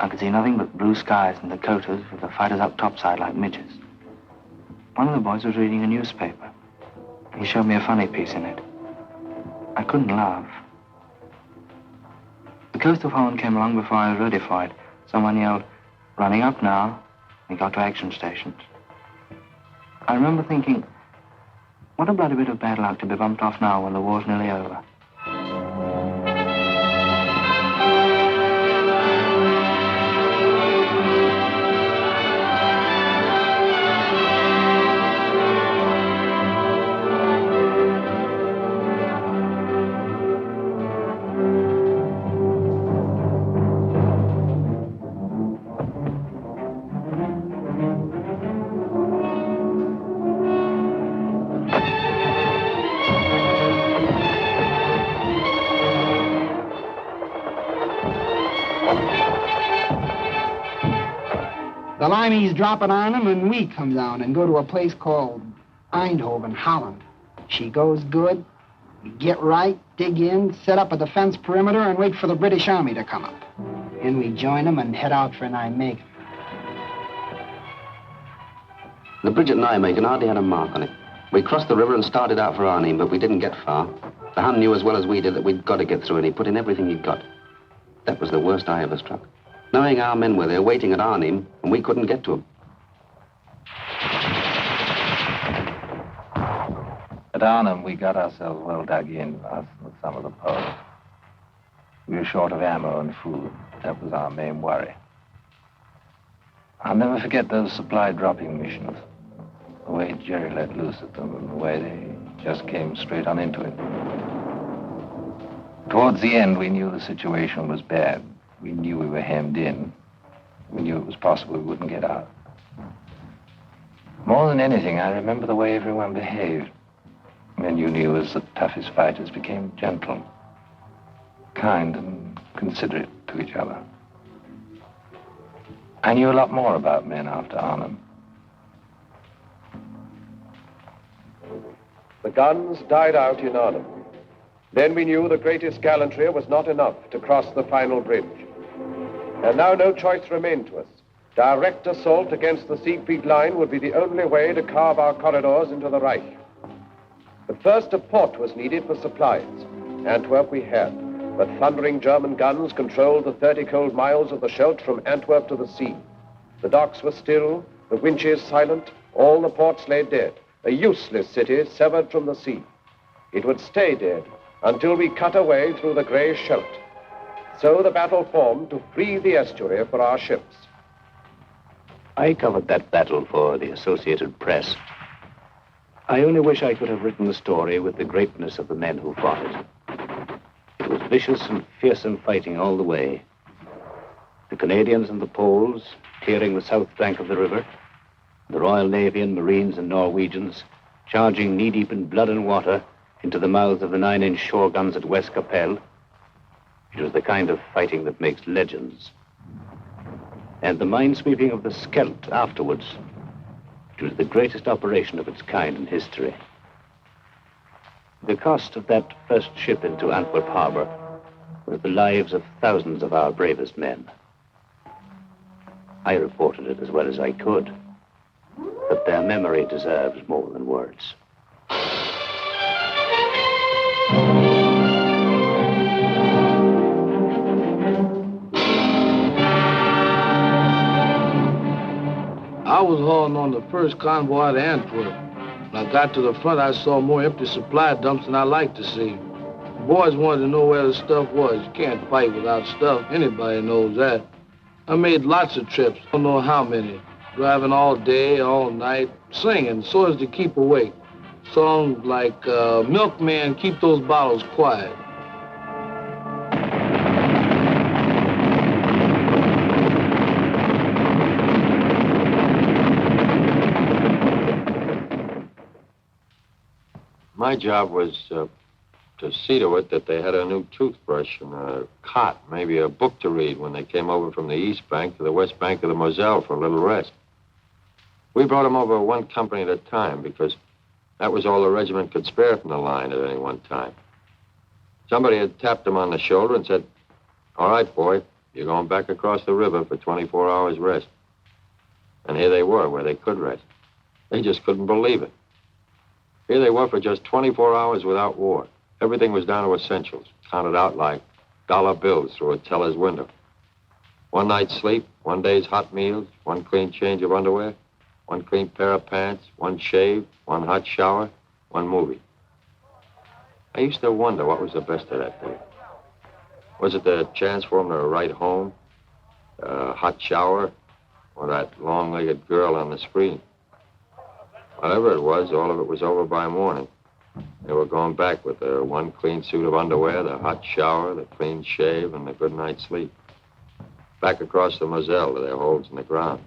I could see nothing but blue skies and Dakotas with the fighters up topside like midgets. One of the boys was reading a newspaper. He showed me a funny piece in it. I couldn't laugh. The coast of Holland came along before I was ready for it. Someone yelled, "Running up now." We got to action stations. I remember thinking, what a bloody bit of bad luck to be bumped off now when the war's nearly over. The limeys drop it on them, and we come down and go to a place called Eindhoven, Holland. She goes good. We get right, dig in, set up a defense perimeter, and wait for the British Army to come up. And we join them and head out for Nijmegen. The bridge at Nijmegen hardly had a mark on it. We crossed the river and started out for Arnhem, but we didn't get far. The Hun knew as well as we did that we'd got to get through, and he put in everything he'd got. That was the worst I ever struck. Knowing our men were there waiting at Arnhem, and we couldn't get to them. At Arnhem, we got ourselves well dug in, us and some of the posts. We were short of ammo and food. That was our main worry. I'll never forget those supply dropping missions. The way Jerry let loose at them and the way they just came straight on into it. Towards the end, we knew the situation was bad. We knew we were hemmed in. We knew it was possible we wouldn't get out. More than anything, I remember the way everyone behaved. Men you knew as the toughest fighters became gentle, kind and considerate to each other. I knew a lot more about men after Arnhem. The guns died out in Arnhem. Then we knew the greatest gallantry was not enough to cross the final bridge. And now no choice remained to us. Direct assault against the Siegfried line would be the only way to carve our corridors into the Reich. But first a port was needed for supplies. Antwerp we had, but thundering German guns controlled the 30 cold miles of the Scheldt from Antwerp to the sea. The docks were still, the winches silent, all the ports lay dead, a useless city severed from the sea. It would stay dead until we cut a way through the grey Scheldt. So the battle formed to free the estuary for our ships. I covered that battle for the Associated Press. I only wish I could have written the story with the greatness of the men who fought it. It was vicious and fearsome fighting all the way. The Canadians and the Poles clearing the south bank of the river, the Royal Navy and Marines and Norwegians charging knee-deep in blood and water into the mouths of the 9-inch shore guns at West Capelle. It was the kind of fighting that makes legends. And the minesweeping of the Scheldt afterwards. It was the greatest operation of its kind in history. The cost of that first ship into Antwerp harbor was the lives of thousands of our bravest men. I reported it as well as I could, but their memory deserves more than words. I was hauling on the first convoy to Antwerp. When I got to the front, I saw more empty supply dumps than I liked to see. The boys wanted to know where the stuff was. You can't fight without stuff. Anybody knows that. I made lots of trips, don't know how many. Driving all day, all night, singing so as to keep awake. Songs like, Milkman, Keep Those Bottles Quiet. My job was to see to it that they had a new toothbrush and a cot, maybe a book to read when they came over from the east bank to the west bank of the Moselle for a little rest. We brought them over one company at a time because that was all the regiment could spare from the line at any one time. Somebody had tapped them on the shoulder and said, "All right, boy, you're going back across the river for 24 hours rest." And here they were, where they could rest. They just couldn't believe it. Here they were for just 24 hours without war. Everything was down to essentials, counted out like dollar bills through a teller's window. One night's sleep, one day's hot meals, one clean change of underwear, one clean pair of pants, one shave, one hot shower, one movie. I used to wonder what was the best of that day. Was it the chance for them to write home, a hot shower, or that long-legged girl on the screen? Whatever it was, all of it was over by morning. They were going back with their one clean suit of underwear, the hot shower, the clean shave, and the good night's sleep. Back across the Moselle to their holes in the ground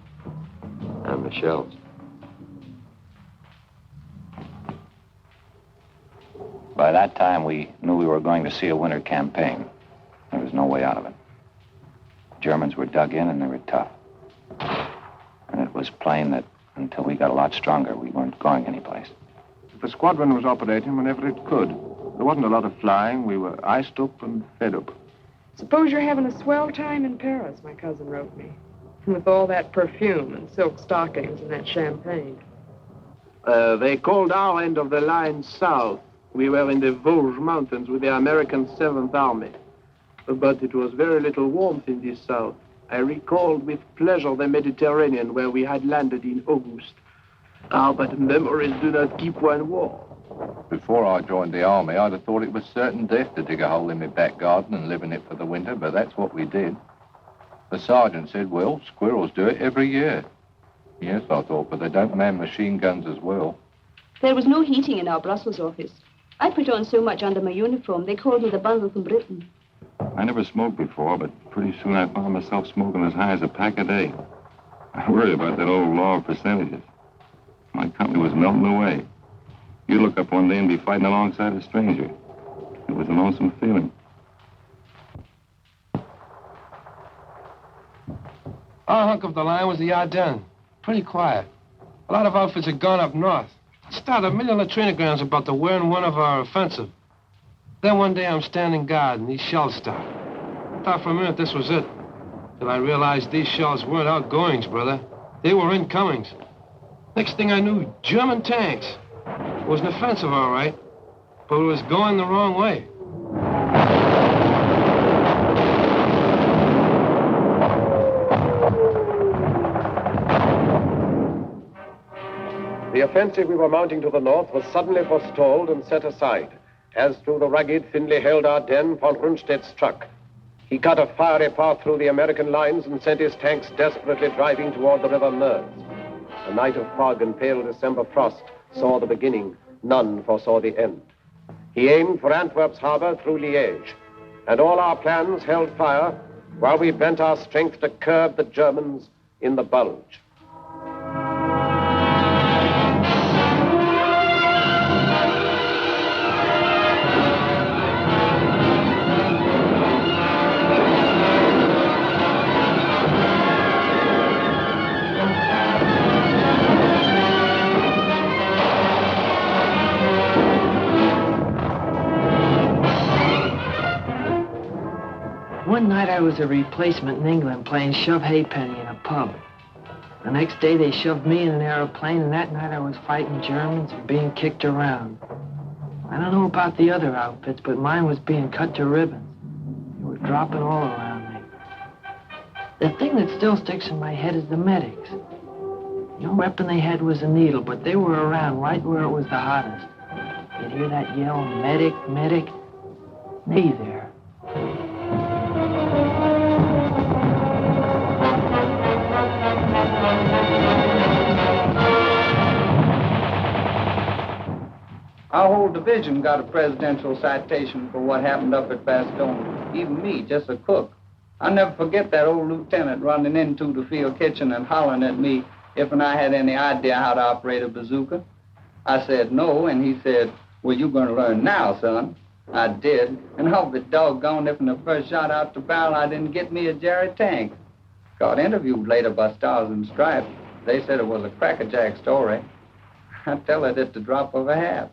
and the shells. By that time, we knew we were going to see a winter campaign. There was no way out of it. Germans were dug in and they were tough. And it was plain that until we got a lot stronger, we weren't going anyplace. The squadron was operating whenever it could. There wasn't a lot of flying. We were iced up and fed up. Suppose you're having a swell time in Paris, my cousin wrote me. With all that perfume and silk stockings and that champagne. They called our end of the line south. We were in the Vosges Mountains with the American 7th Army. But it was very little warmth in this south. I recalled with pleasure the Mediterranean where we had landed in August. Ah, but memories do not keep one warm. Before I joined the army, I'd have thought it was certain death to dig a hole in my back garden and live in it for the winter, but that's what we did. The sergeant said, well, squirrels do it every year. Yes, I thought, but they don't man machine guns as well. There was no heating in our Brussels office. I put on so much under my uniform, they called me the bundle from Britain. I never smoked before, but pretty soon I found myself smoking as high as a pack a day. I worried about that old law of percentages. My company was melting away. You'd look up one day and be fighting alongside a stranger. It was a lonesome feeling. Our hunk of the line was the Ardennes. Pretty quiet. A lot of outfits had gone up north. Started a million latrinograms about the where and when of our offensive. Then one day I'm standing guard and these shells start. I thought for a minute this was it. Till I realized these shells weren't outgoings, brother. They were incomings. Next thing I knew, German tanks. It was an offensive, all right, but it was going the wrong way. The offensive we were mounting to the north was suddenly forestalled and set aside, as through the rugged, thinly held Ardennes, von Rundstedt struck. He cut a fiery path through the American lines and sent his tanks desperately driving toward the river Meuse. A night of fog and pale December frost saw the beginning. None foresaw the end. He aimed for Antwerp's harbor through Liège, and all our plans held fire while we bent our strength to curb the Germans in the Bulge. One night I was a replacement in England playing shove halfpenny in a pub. The next day they shoved me in an aeroplane, and that night I was fighting Germans and being kicked around. I don't know about the other outfits, but mine was being cut to ribbons. They were dropping all around me. The thing that still sticks in my head is the medics. No weapon they had was a needle, but they were around right where it was the hottest. You'd hear that yell, medic, medic. Me there. Our whole division got a presidential citation for what happened up at Bastogne. Even me, just a cook. I'll never forget that old lieutenant running into the field kitchen and hollering at me if I had any idea how to operate a bazooka. I said no, and he said, well, you're going to learn now, son. I did, and I'll be doggone if in the first shot out the barrel I didn't get me a Jerry tank. Got interviewed later by Stars and Stripes. They said it was a crackerjack story. I tell it at the drop of a hat.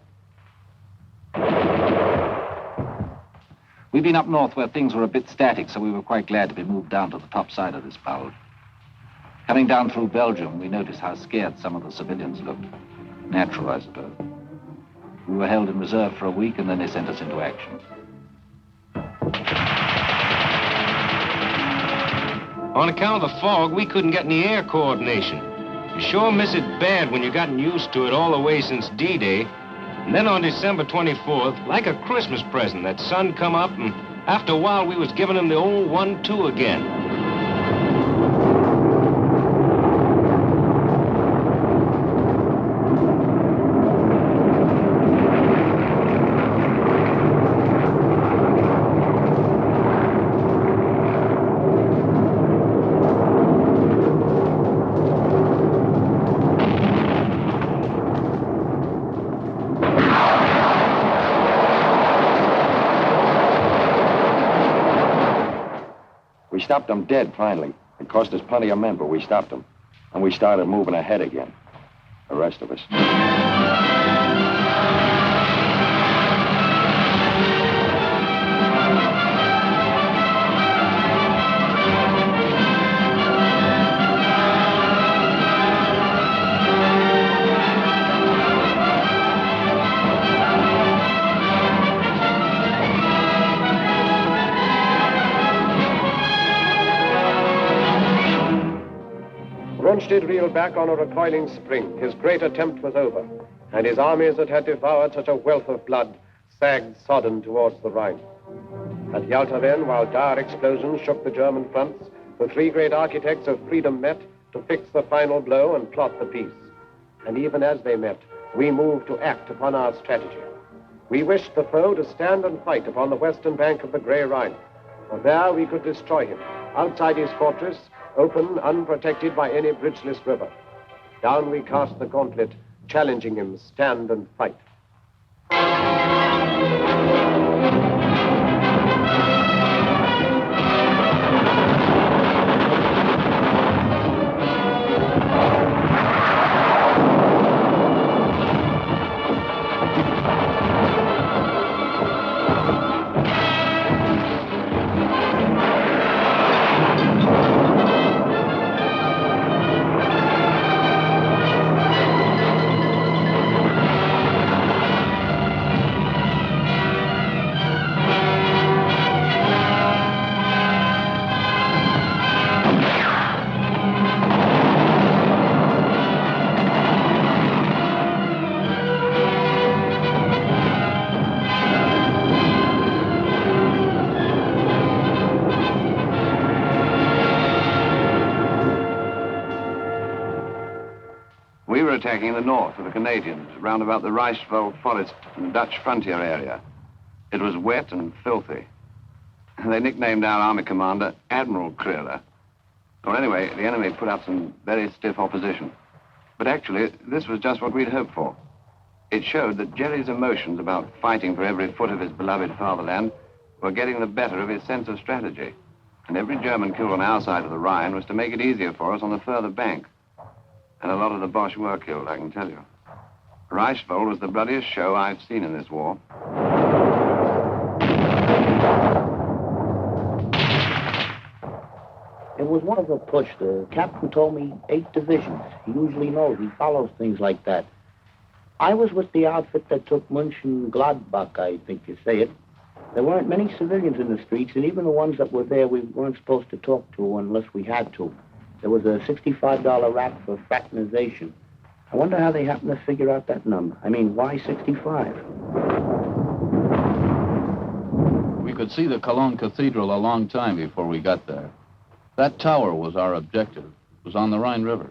We've been up north where things were a bit static, so we were quite glad to be moved down to the top side of this bulge. Coming down through Belgium, we noticed how scared some of the civilians looked. Natural, I suppose. We were held in reserve for a week, and then they sent us into action. On account of the fog, we couldn't get any air coordination. You sure miss it bad when you've gotten used to it all the way since D-Day. And then on December 24th, like a Christmas present, that sun come up, and after a while we was giving him the old 1-2 again. We stopped them dead, finally. It cost us plenty of men, but we stopped them. And we started moving ahead again. The rest of us. Rundstedt reeled back on a recoiling spring. His great attempt was over, and his armies that had devoured such a wealth of blood sagged sodden towards the Rhine. At Yalta then, while dire explosions shook the German fronts, the three great architects of freedom met to fix the final blow and plot the peace. And even as they met, we moved to act upon our strategy. We wished the foe to stand and fight upon the western bank of the Grey Rhine, for there we could destroy him, outside his fortress, open, unprotected by any bridgeless river. Down we cast the gauntlet, challenging him, stand and fight. Attacking the north of the Canadians, round about the Reichswald forest and Dutch frontier area. It was wet and filthy. They nicknamed our army commander Admiral Kriller. Well, anyway, the enemy put up some very stiff opposition. But actually, this was just what we'd hoped for. It showed that Jerry's emotions about fighting for every foot of his beloved fatherland were getting the better of his sense of strategy. And every German killed on our side of the Rhine was to make it easier for us on the further bank. And a lot of the Boche were killed, I can tell you. Reichswald was the bloodiest show I've seen in this war. It was one of a push. The captain told me 8 divisions. He usually knows. He follows things like that. I was with the outfit that took Mönchengladbach, I think you say it. There weren't many civilians in the streets, and even the ones that were there we weren't supposed to talk to unless we had to. There was a $65 rap for fraternization. I wonder how they happened to figure out that number. I mean, why 65? We could see the Cologne Cathedral a long time before we got there. That tower was our objective. It was on the Rhine River.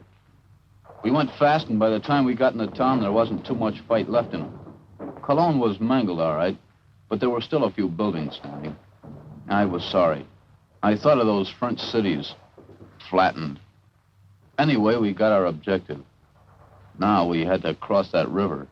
We went fast, and by the time we got into town, there wasn't too much fight left in it. Cologne was mangled, all right, but there were still a few buildings standing. I was sorry. I thought of those French cities, flattened. Anyway, we got our objective. Now we had to cross that river.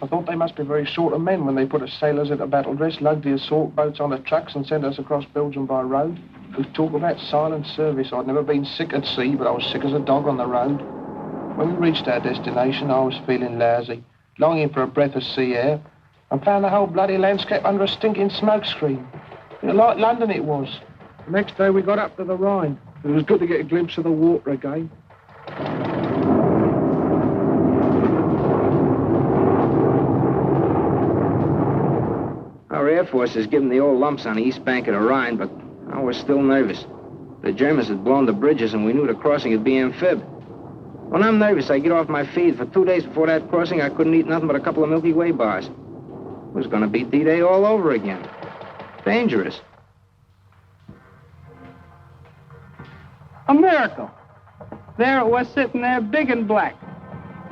I thought they must be very short of men when they put us sailors into battle dress, lugged the assault boats on the trucks and sent us across Belgium by road. We talk about silent service. I'd never been sick at sea, but I was sick as a dog on the road. When we reached our destination, I was feeling lousy, longing for a breath of sea air, and found the whole bloody landscape under a stinking smoke screen. Like London it was. The next day we got up to the Rhine. It was good to get a glimpse of the water again. Our Air Force is giving the old lumps on the east bank of the Rhine, but I was still nervous. The Germans had blown the bridges, and we knew the crossing would be amphib. When I'm nervous, I get off my feed. For 2 days before that crossing, I couldn't eat nothing but a couple of Milky Way bars. It was going to be D-Day all over again. Dangerous. A miracle. There it was sitting there, big and black.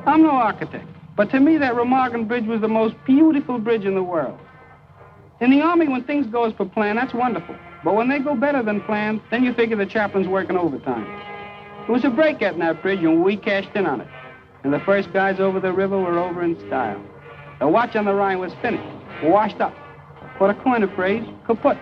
I'm no architect, but to me that Remagen Bridge was the most beautiful bridge in the world. In the Army, when things go as per plan, that's wonderful. But when they go better than planned, then you figure the chaplain's working overtime. It was a break getting that bridge, and we cashed in on it. And the first guys over the river were over in style. The watch on the Rhine was finished, washed up. or to coin a phrase, kaput.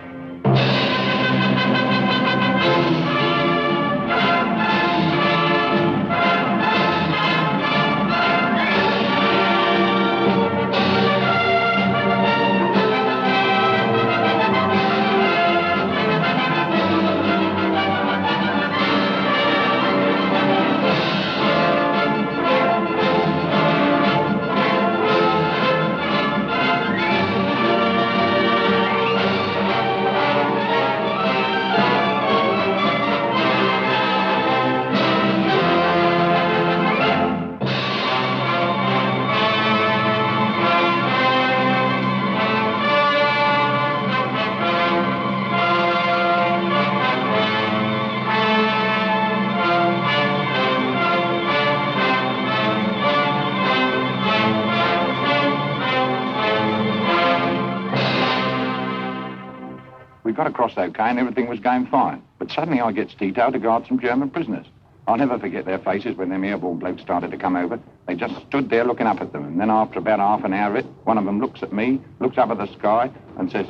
We got across OK and everything was going fine. But suddenly I gets detailed to guard some German prisoners. I'll never forget their faces when them airborne blokes started to come over. They just stood there looking up at them. And then after about half an hour of it, one of them looks at me, looks up at the sky and says,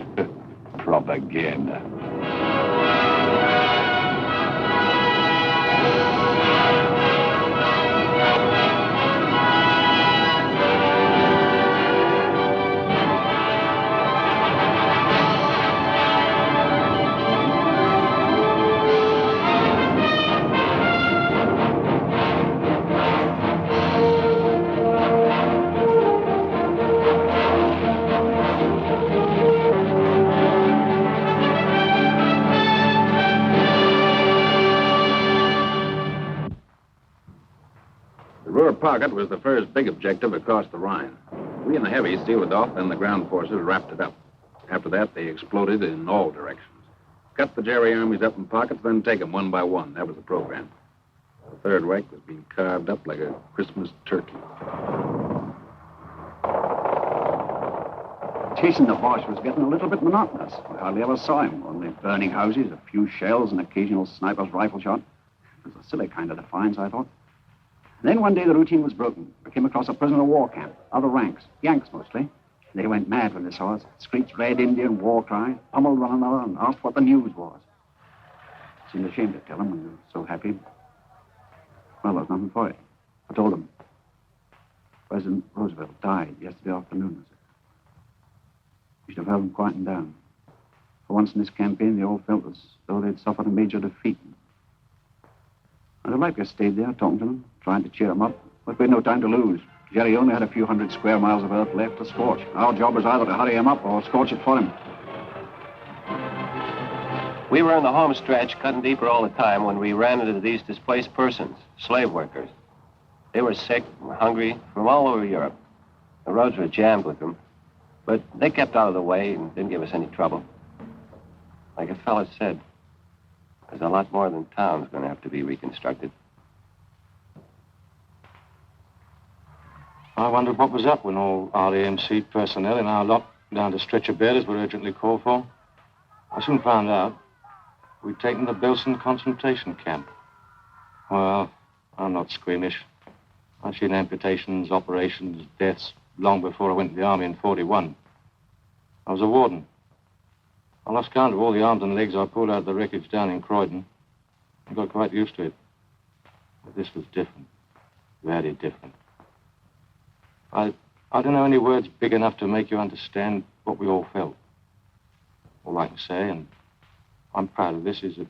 propaganda. Pocket was the first big objective across the Rhine. We and the heavies sealed it off, then the ground forces wrapped it up. After that, they exploded in all directions. Cut the Jerry armies up in pockets, then take them one by one. That was the program. The Third Reich was being carved up like a Christmas turkey. Chasing the Boche was getting a little bit monotonous. We hardly ever saw him, only burning houses, a few shells, and occasional sniper's rifle shot. It was a silly kind of defiance, I thought. Then one day the routine was broken. We came across a prisoner of war camp, other ranks, Yanks mostly. They went mad when they saw us, screeched Red Indian war cry, pummeled one another, and asked what the news was. Seemed ashamed to tell them when they were so happy. Well, there was nothing for it. I told them. President Roosevelt died yesterday afternoon. We should have held them quieting down. For once in this campaign, they all felt as though they'd suffered a major defeat. I'd have liked to have stayed there, talking to them, trying to cheer them up. But we had no time to lose. Jerry only had a few hundred square miles of earth left to scorch. Our job was either to hurry him up or scorch it for him. We were in the home stretch, cutting deeper all the time, when we ran into these displaced persons, slave workers. They were sick and hungry from all over Europe. The roads were jammed with them, but they kept out of the way and didn't give us any trouble. Like a fella said, there's a lot more than town's going to have to be reconstructed. I wondered what was up when all RAMC personnel in our lot down to stretcher bearers were urgently called for. I soon found out we'd taken the Belsen concentration camp. Well, I'm not squeamish. I've seen amputations, operations, deaths long before I went to the army in 41. I was a warden. I lost count of all the arms and legs I pulled out of the wreckage down in Croydon. I got quite used to it. But this was different. Very different. I don't know any words big enough to make you understand what we all felt. All I can say, and I'm proud of this, is that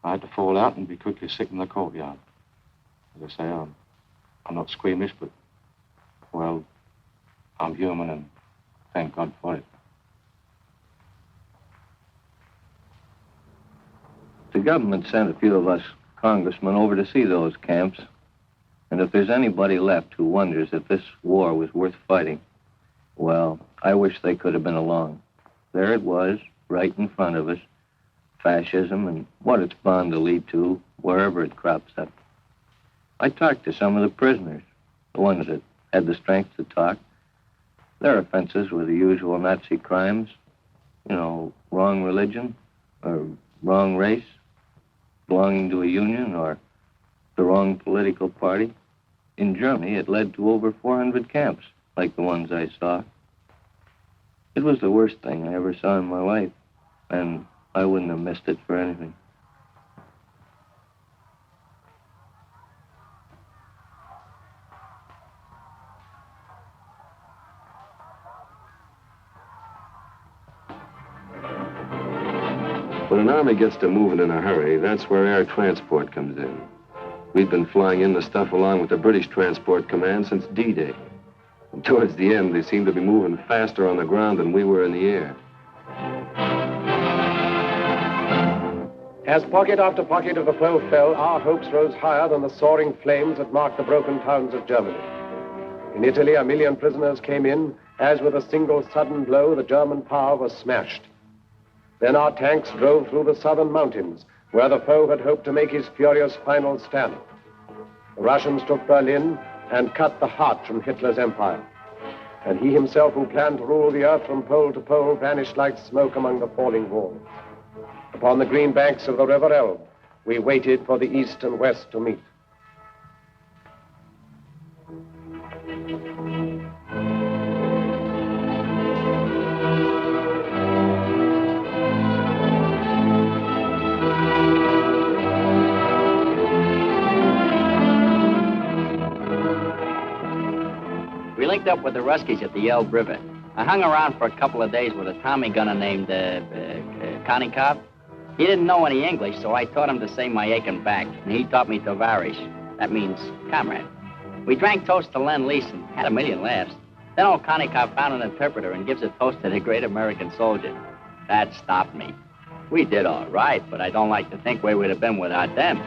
I had to fall out and be quickly sick in the courtyard. As I say, I'm not squeamish, but, well, I'm human, and thank God for it. The government sent a few of us congressmen over to see those camps. And if there's anybody left who wonders if this war was worth fighting, well, I wish they could have been along. There it was, right in front of us. Fascism and what it's bound to lead to, wherever it crops up. I talked to some of the prisoners, the ones that had the strength to talk. Their offenses were the usual Nazi crimes. You know, wrong religion, or wrong race, belonging to a union, or the wrong political party. In Germany, it led to over 400 camps, like the ones I saw. It was the worst thing I ever saw in my life, and I wouldn't have missed it for anything. When an army gets to moving in a hurry, that's where air transport comes in. We'd been flying in the stuff along with the British Transport Command since D-Day. And towards the end, they seemed to be moving faster on the ground than we were in the air. As pocket after pocket of the foe fell, our hopes rose higher than the soaring flames that marked the broken towns of Germany. In Italy, 1 million prisoners came in, as with a single sudden blow, the German power was smashed. Then our tanks drove through the southern mountains, where the foe had hoped to make his furious final stand. The Russians took Berlin and cut the heart from Hitler's empire. And he himself, who planned to rule the earth from pole to pole, vanished like smoke among the falling walls. Upon the green banks of the River Elbe, we waited for the East and West to meet. We linked up with the Ruskies at the Elbe River. I hung around for a couple of days with a Tommy gunner named Kanin. He didn't know any English, so I taught him to say my aching back, and he taught me Tovarish. That means comrade. We drank toast to Lend-Lease and had a million laughs. Then old Kanikov found an interpreter and gives a toast to the great American soldier. That stopped me. We did all right, but I don't like to think where we'd have been without them.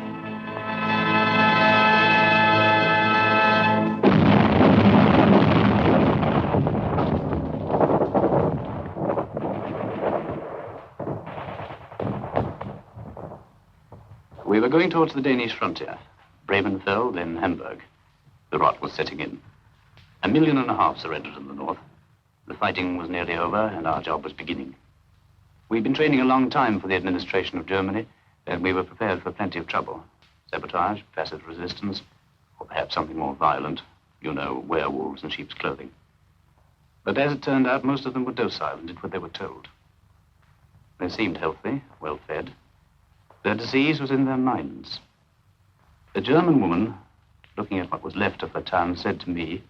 We were going towards the Danish frontier. Bremen-Fell, then Hamburg. The rot was setting in. 1.5 million surrendered in the north. The fighting was nearly over, and our job was beginning. We'd been training a long time for the administration of Germany, and we were prepared for plenty of trouble. Sabotage, passive resistance, or perhaps something more violent. You know, werewolves in sheep's clothing. But as it turned out, most of them were docile and did what they were told. They seemed healthy, well-fed. Their disease was in their minds. A German woman, looking at what was left of her town, said to me,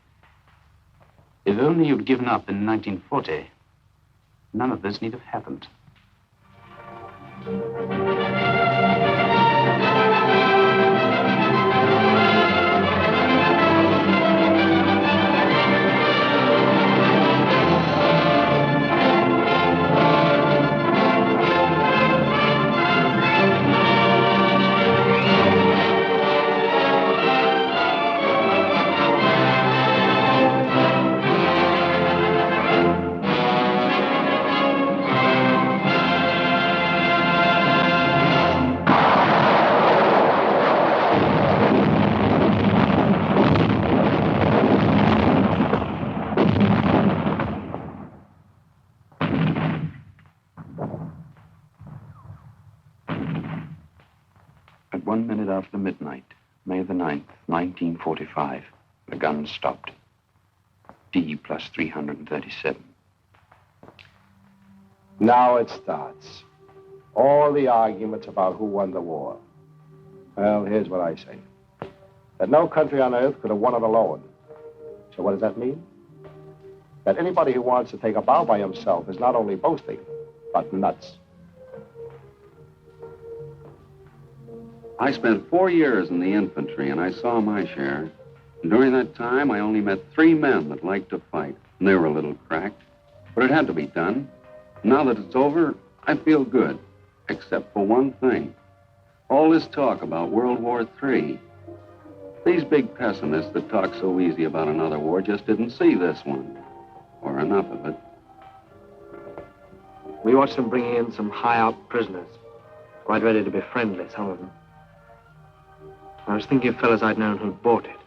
"If only you'd given up in 1940, none of this need have happened." At 1 minute after midnight, May the 9th, 1945, the guns stopped. D plus 337. Now it starts. All the arguments about who won the war. Well, here's what I say. That no country on earth could have won it alone. So what does that mean? That anybody who wants to take a bow by himself is not only boasting, but nuts. I spent 4 years in the infantry, and I saw my share. And during that time, I only met 3 men that liked to fight. And they were a little cracked, but it had to be done. Now that it's over, I feel good, except for one thing. All this talk about World War III. These big pessimists that talk so easy about another war just didn't see this one, or enough of it. We watched them bringing in some high-up prisoners, quite ready to be friendly, some of them. I was thinking of fellas I'd known who'd bought it.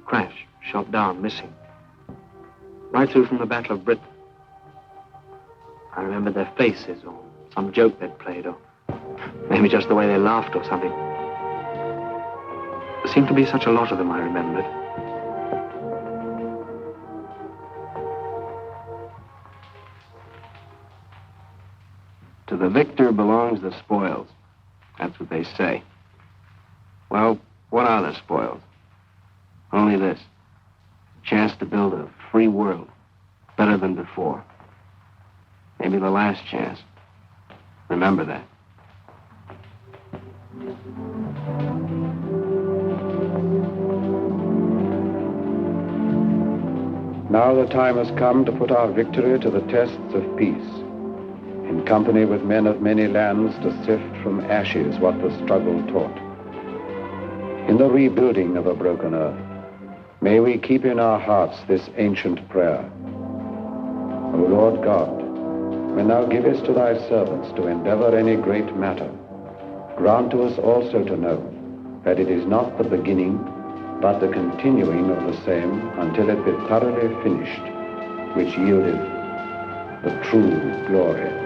Crashed, shot down, missing. Right through from the Battle of Britain. I remembered their faces, or some joke they'd played, or maybe just the way they laughed or something. There seemed to be such a lot of them, I remembered. the victor belongs the spoils. That's what they say. Well, what are the spoils? Only this. A chance to build a free world, better than before. Maybe the last chance. Remember that. Now the time has come to put our victory to the tests of peace, in company with men of many lands to sift from ashes what the struggle taught. In the rebuilding of a broken earth, may we keep in our hearts this ancient prayer. O Lord God, when thou givest to thy servants to endeavor any great matter, grant to us also to know that it is not the beginning, but the continuing of the same until it be thoroughly finished, which yieldeth the true glory.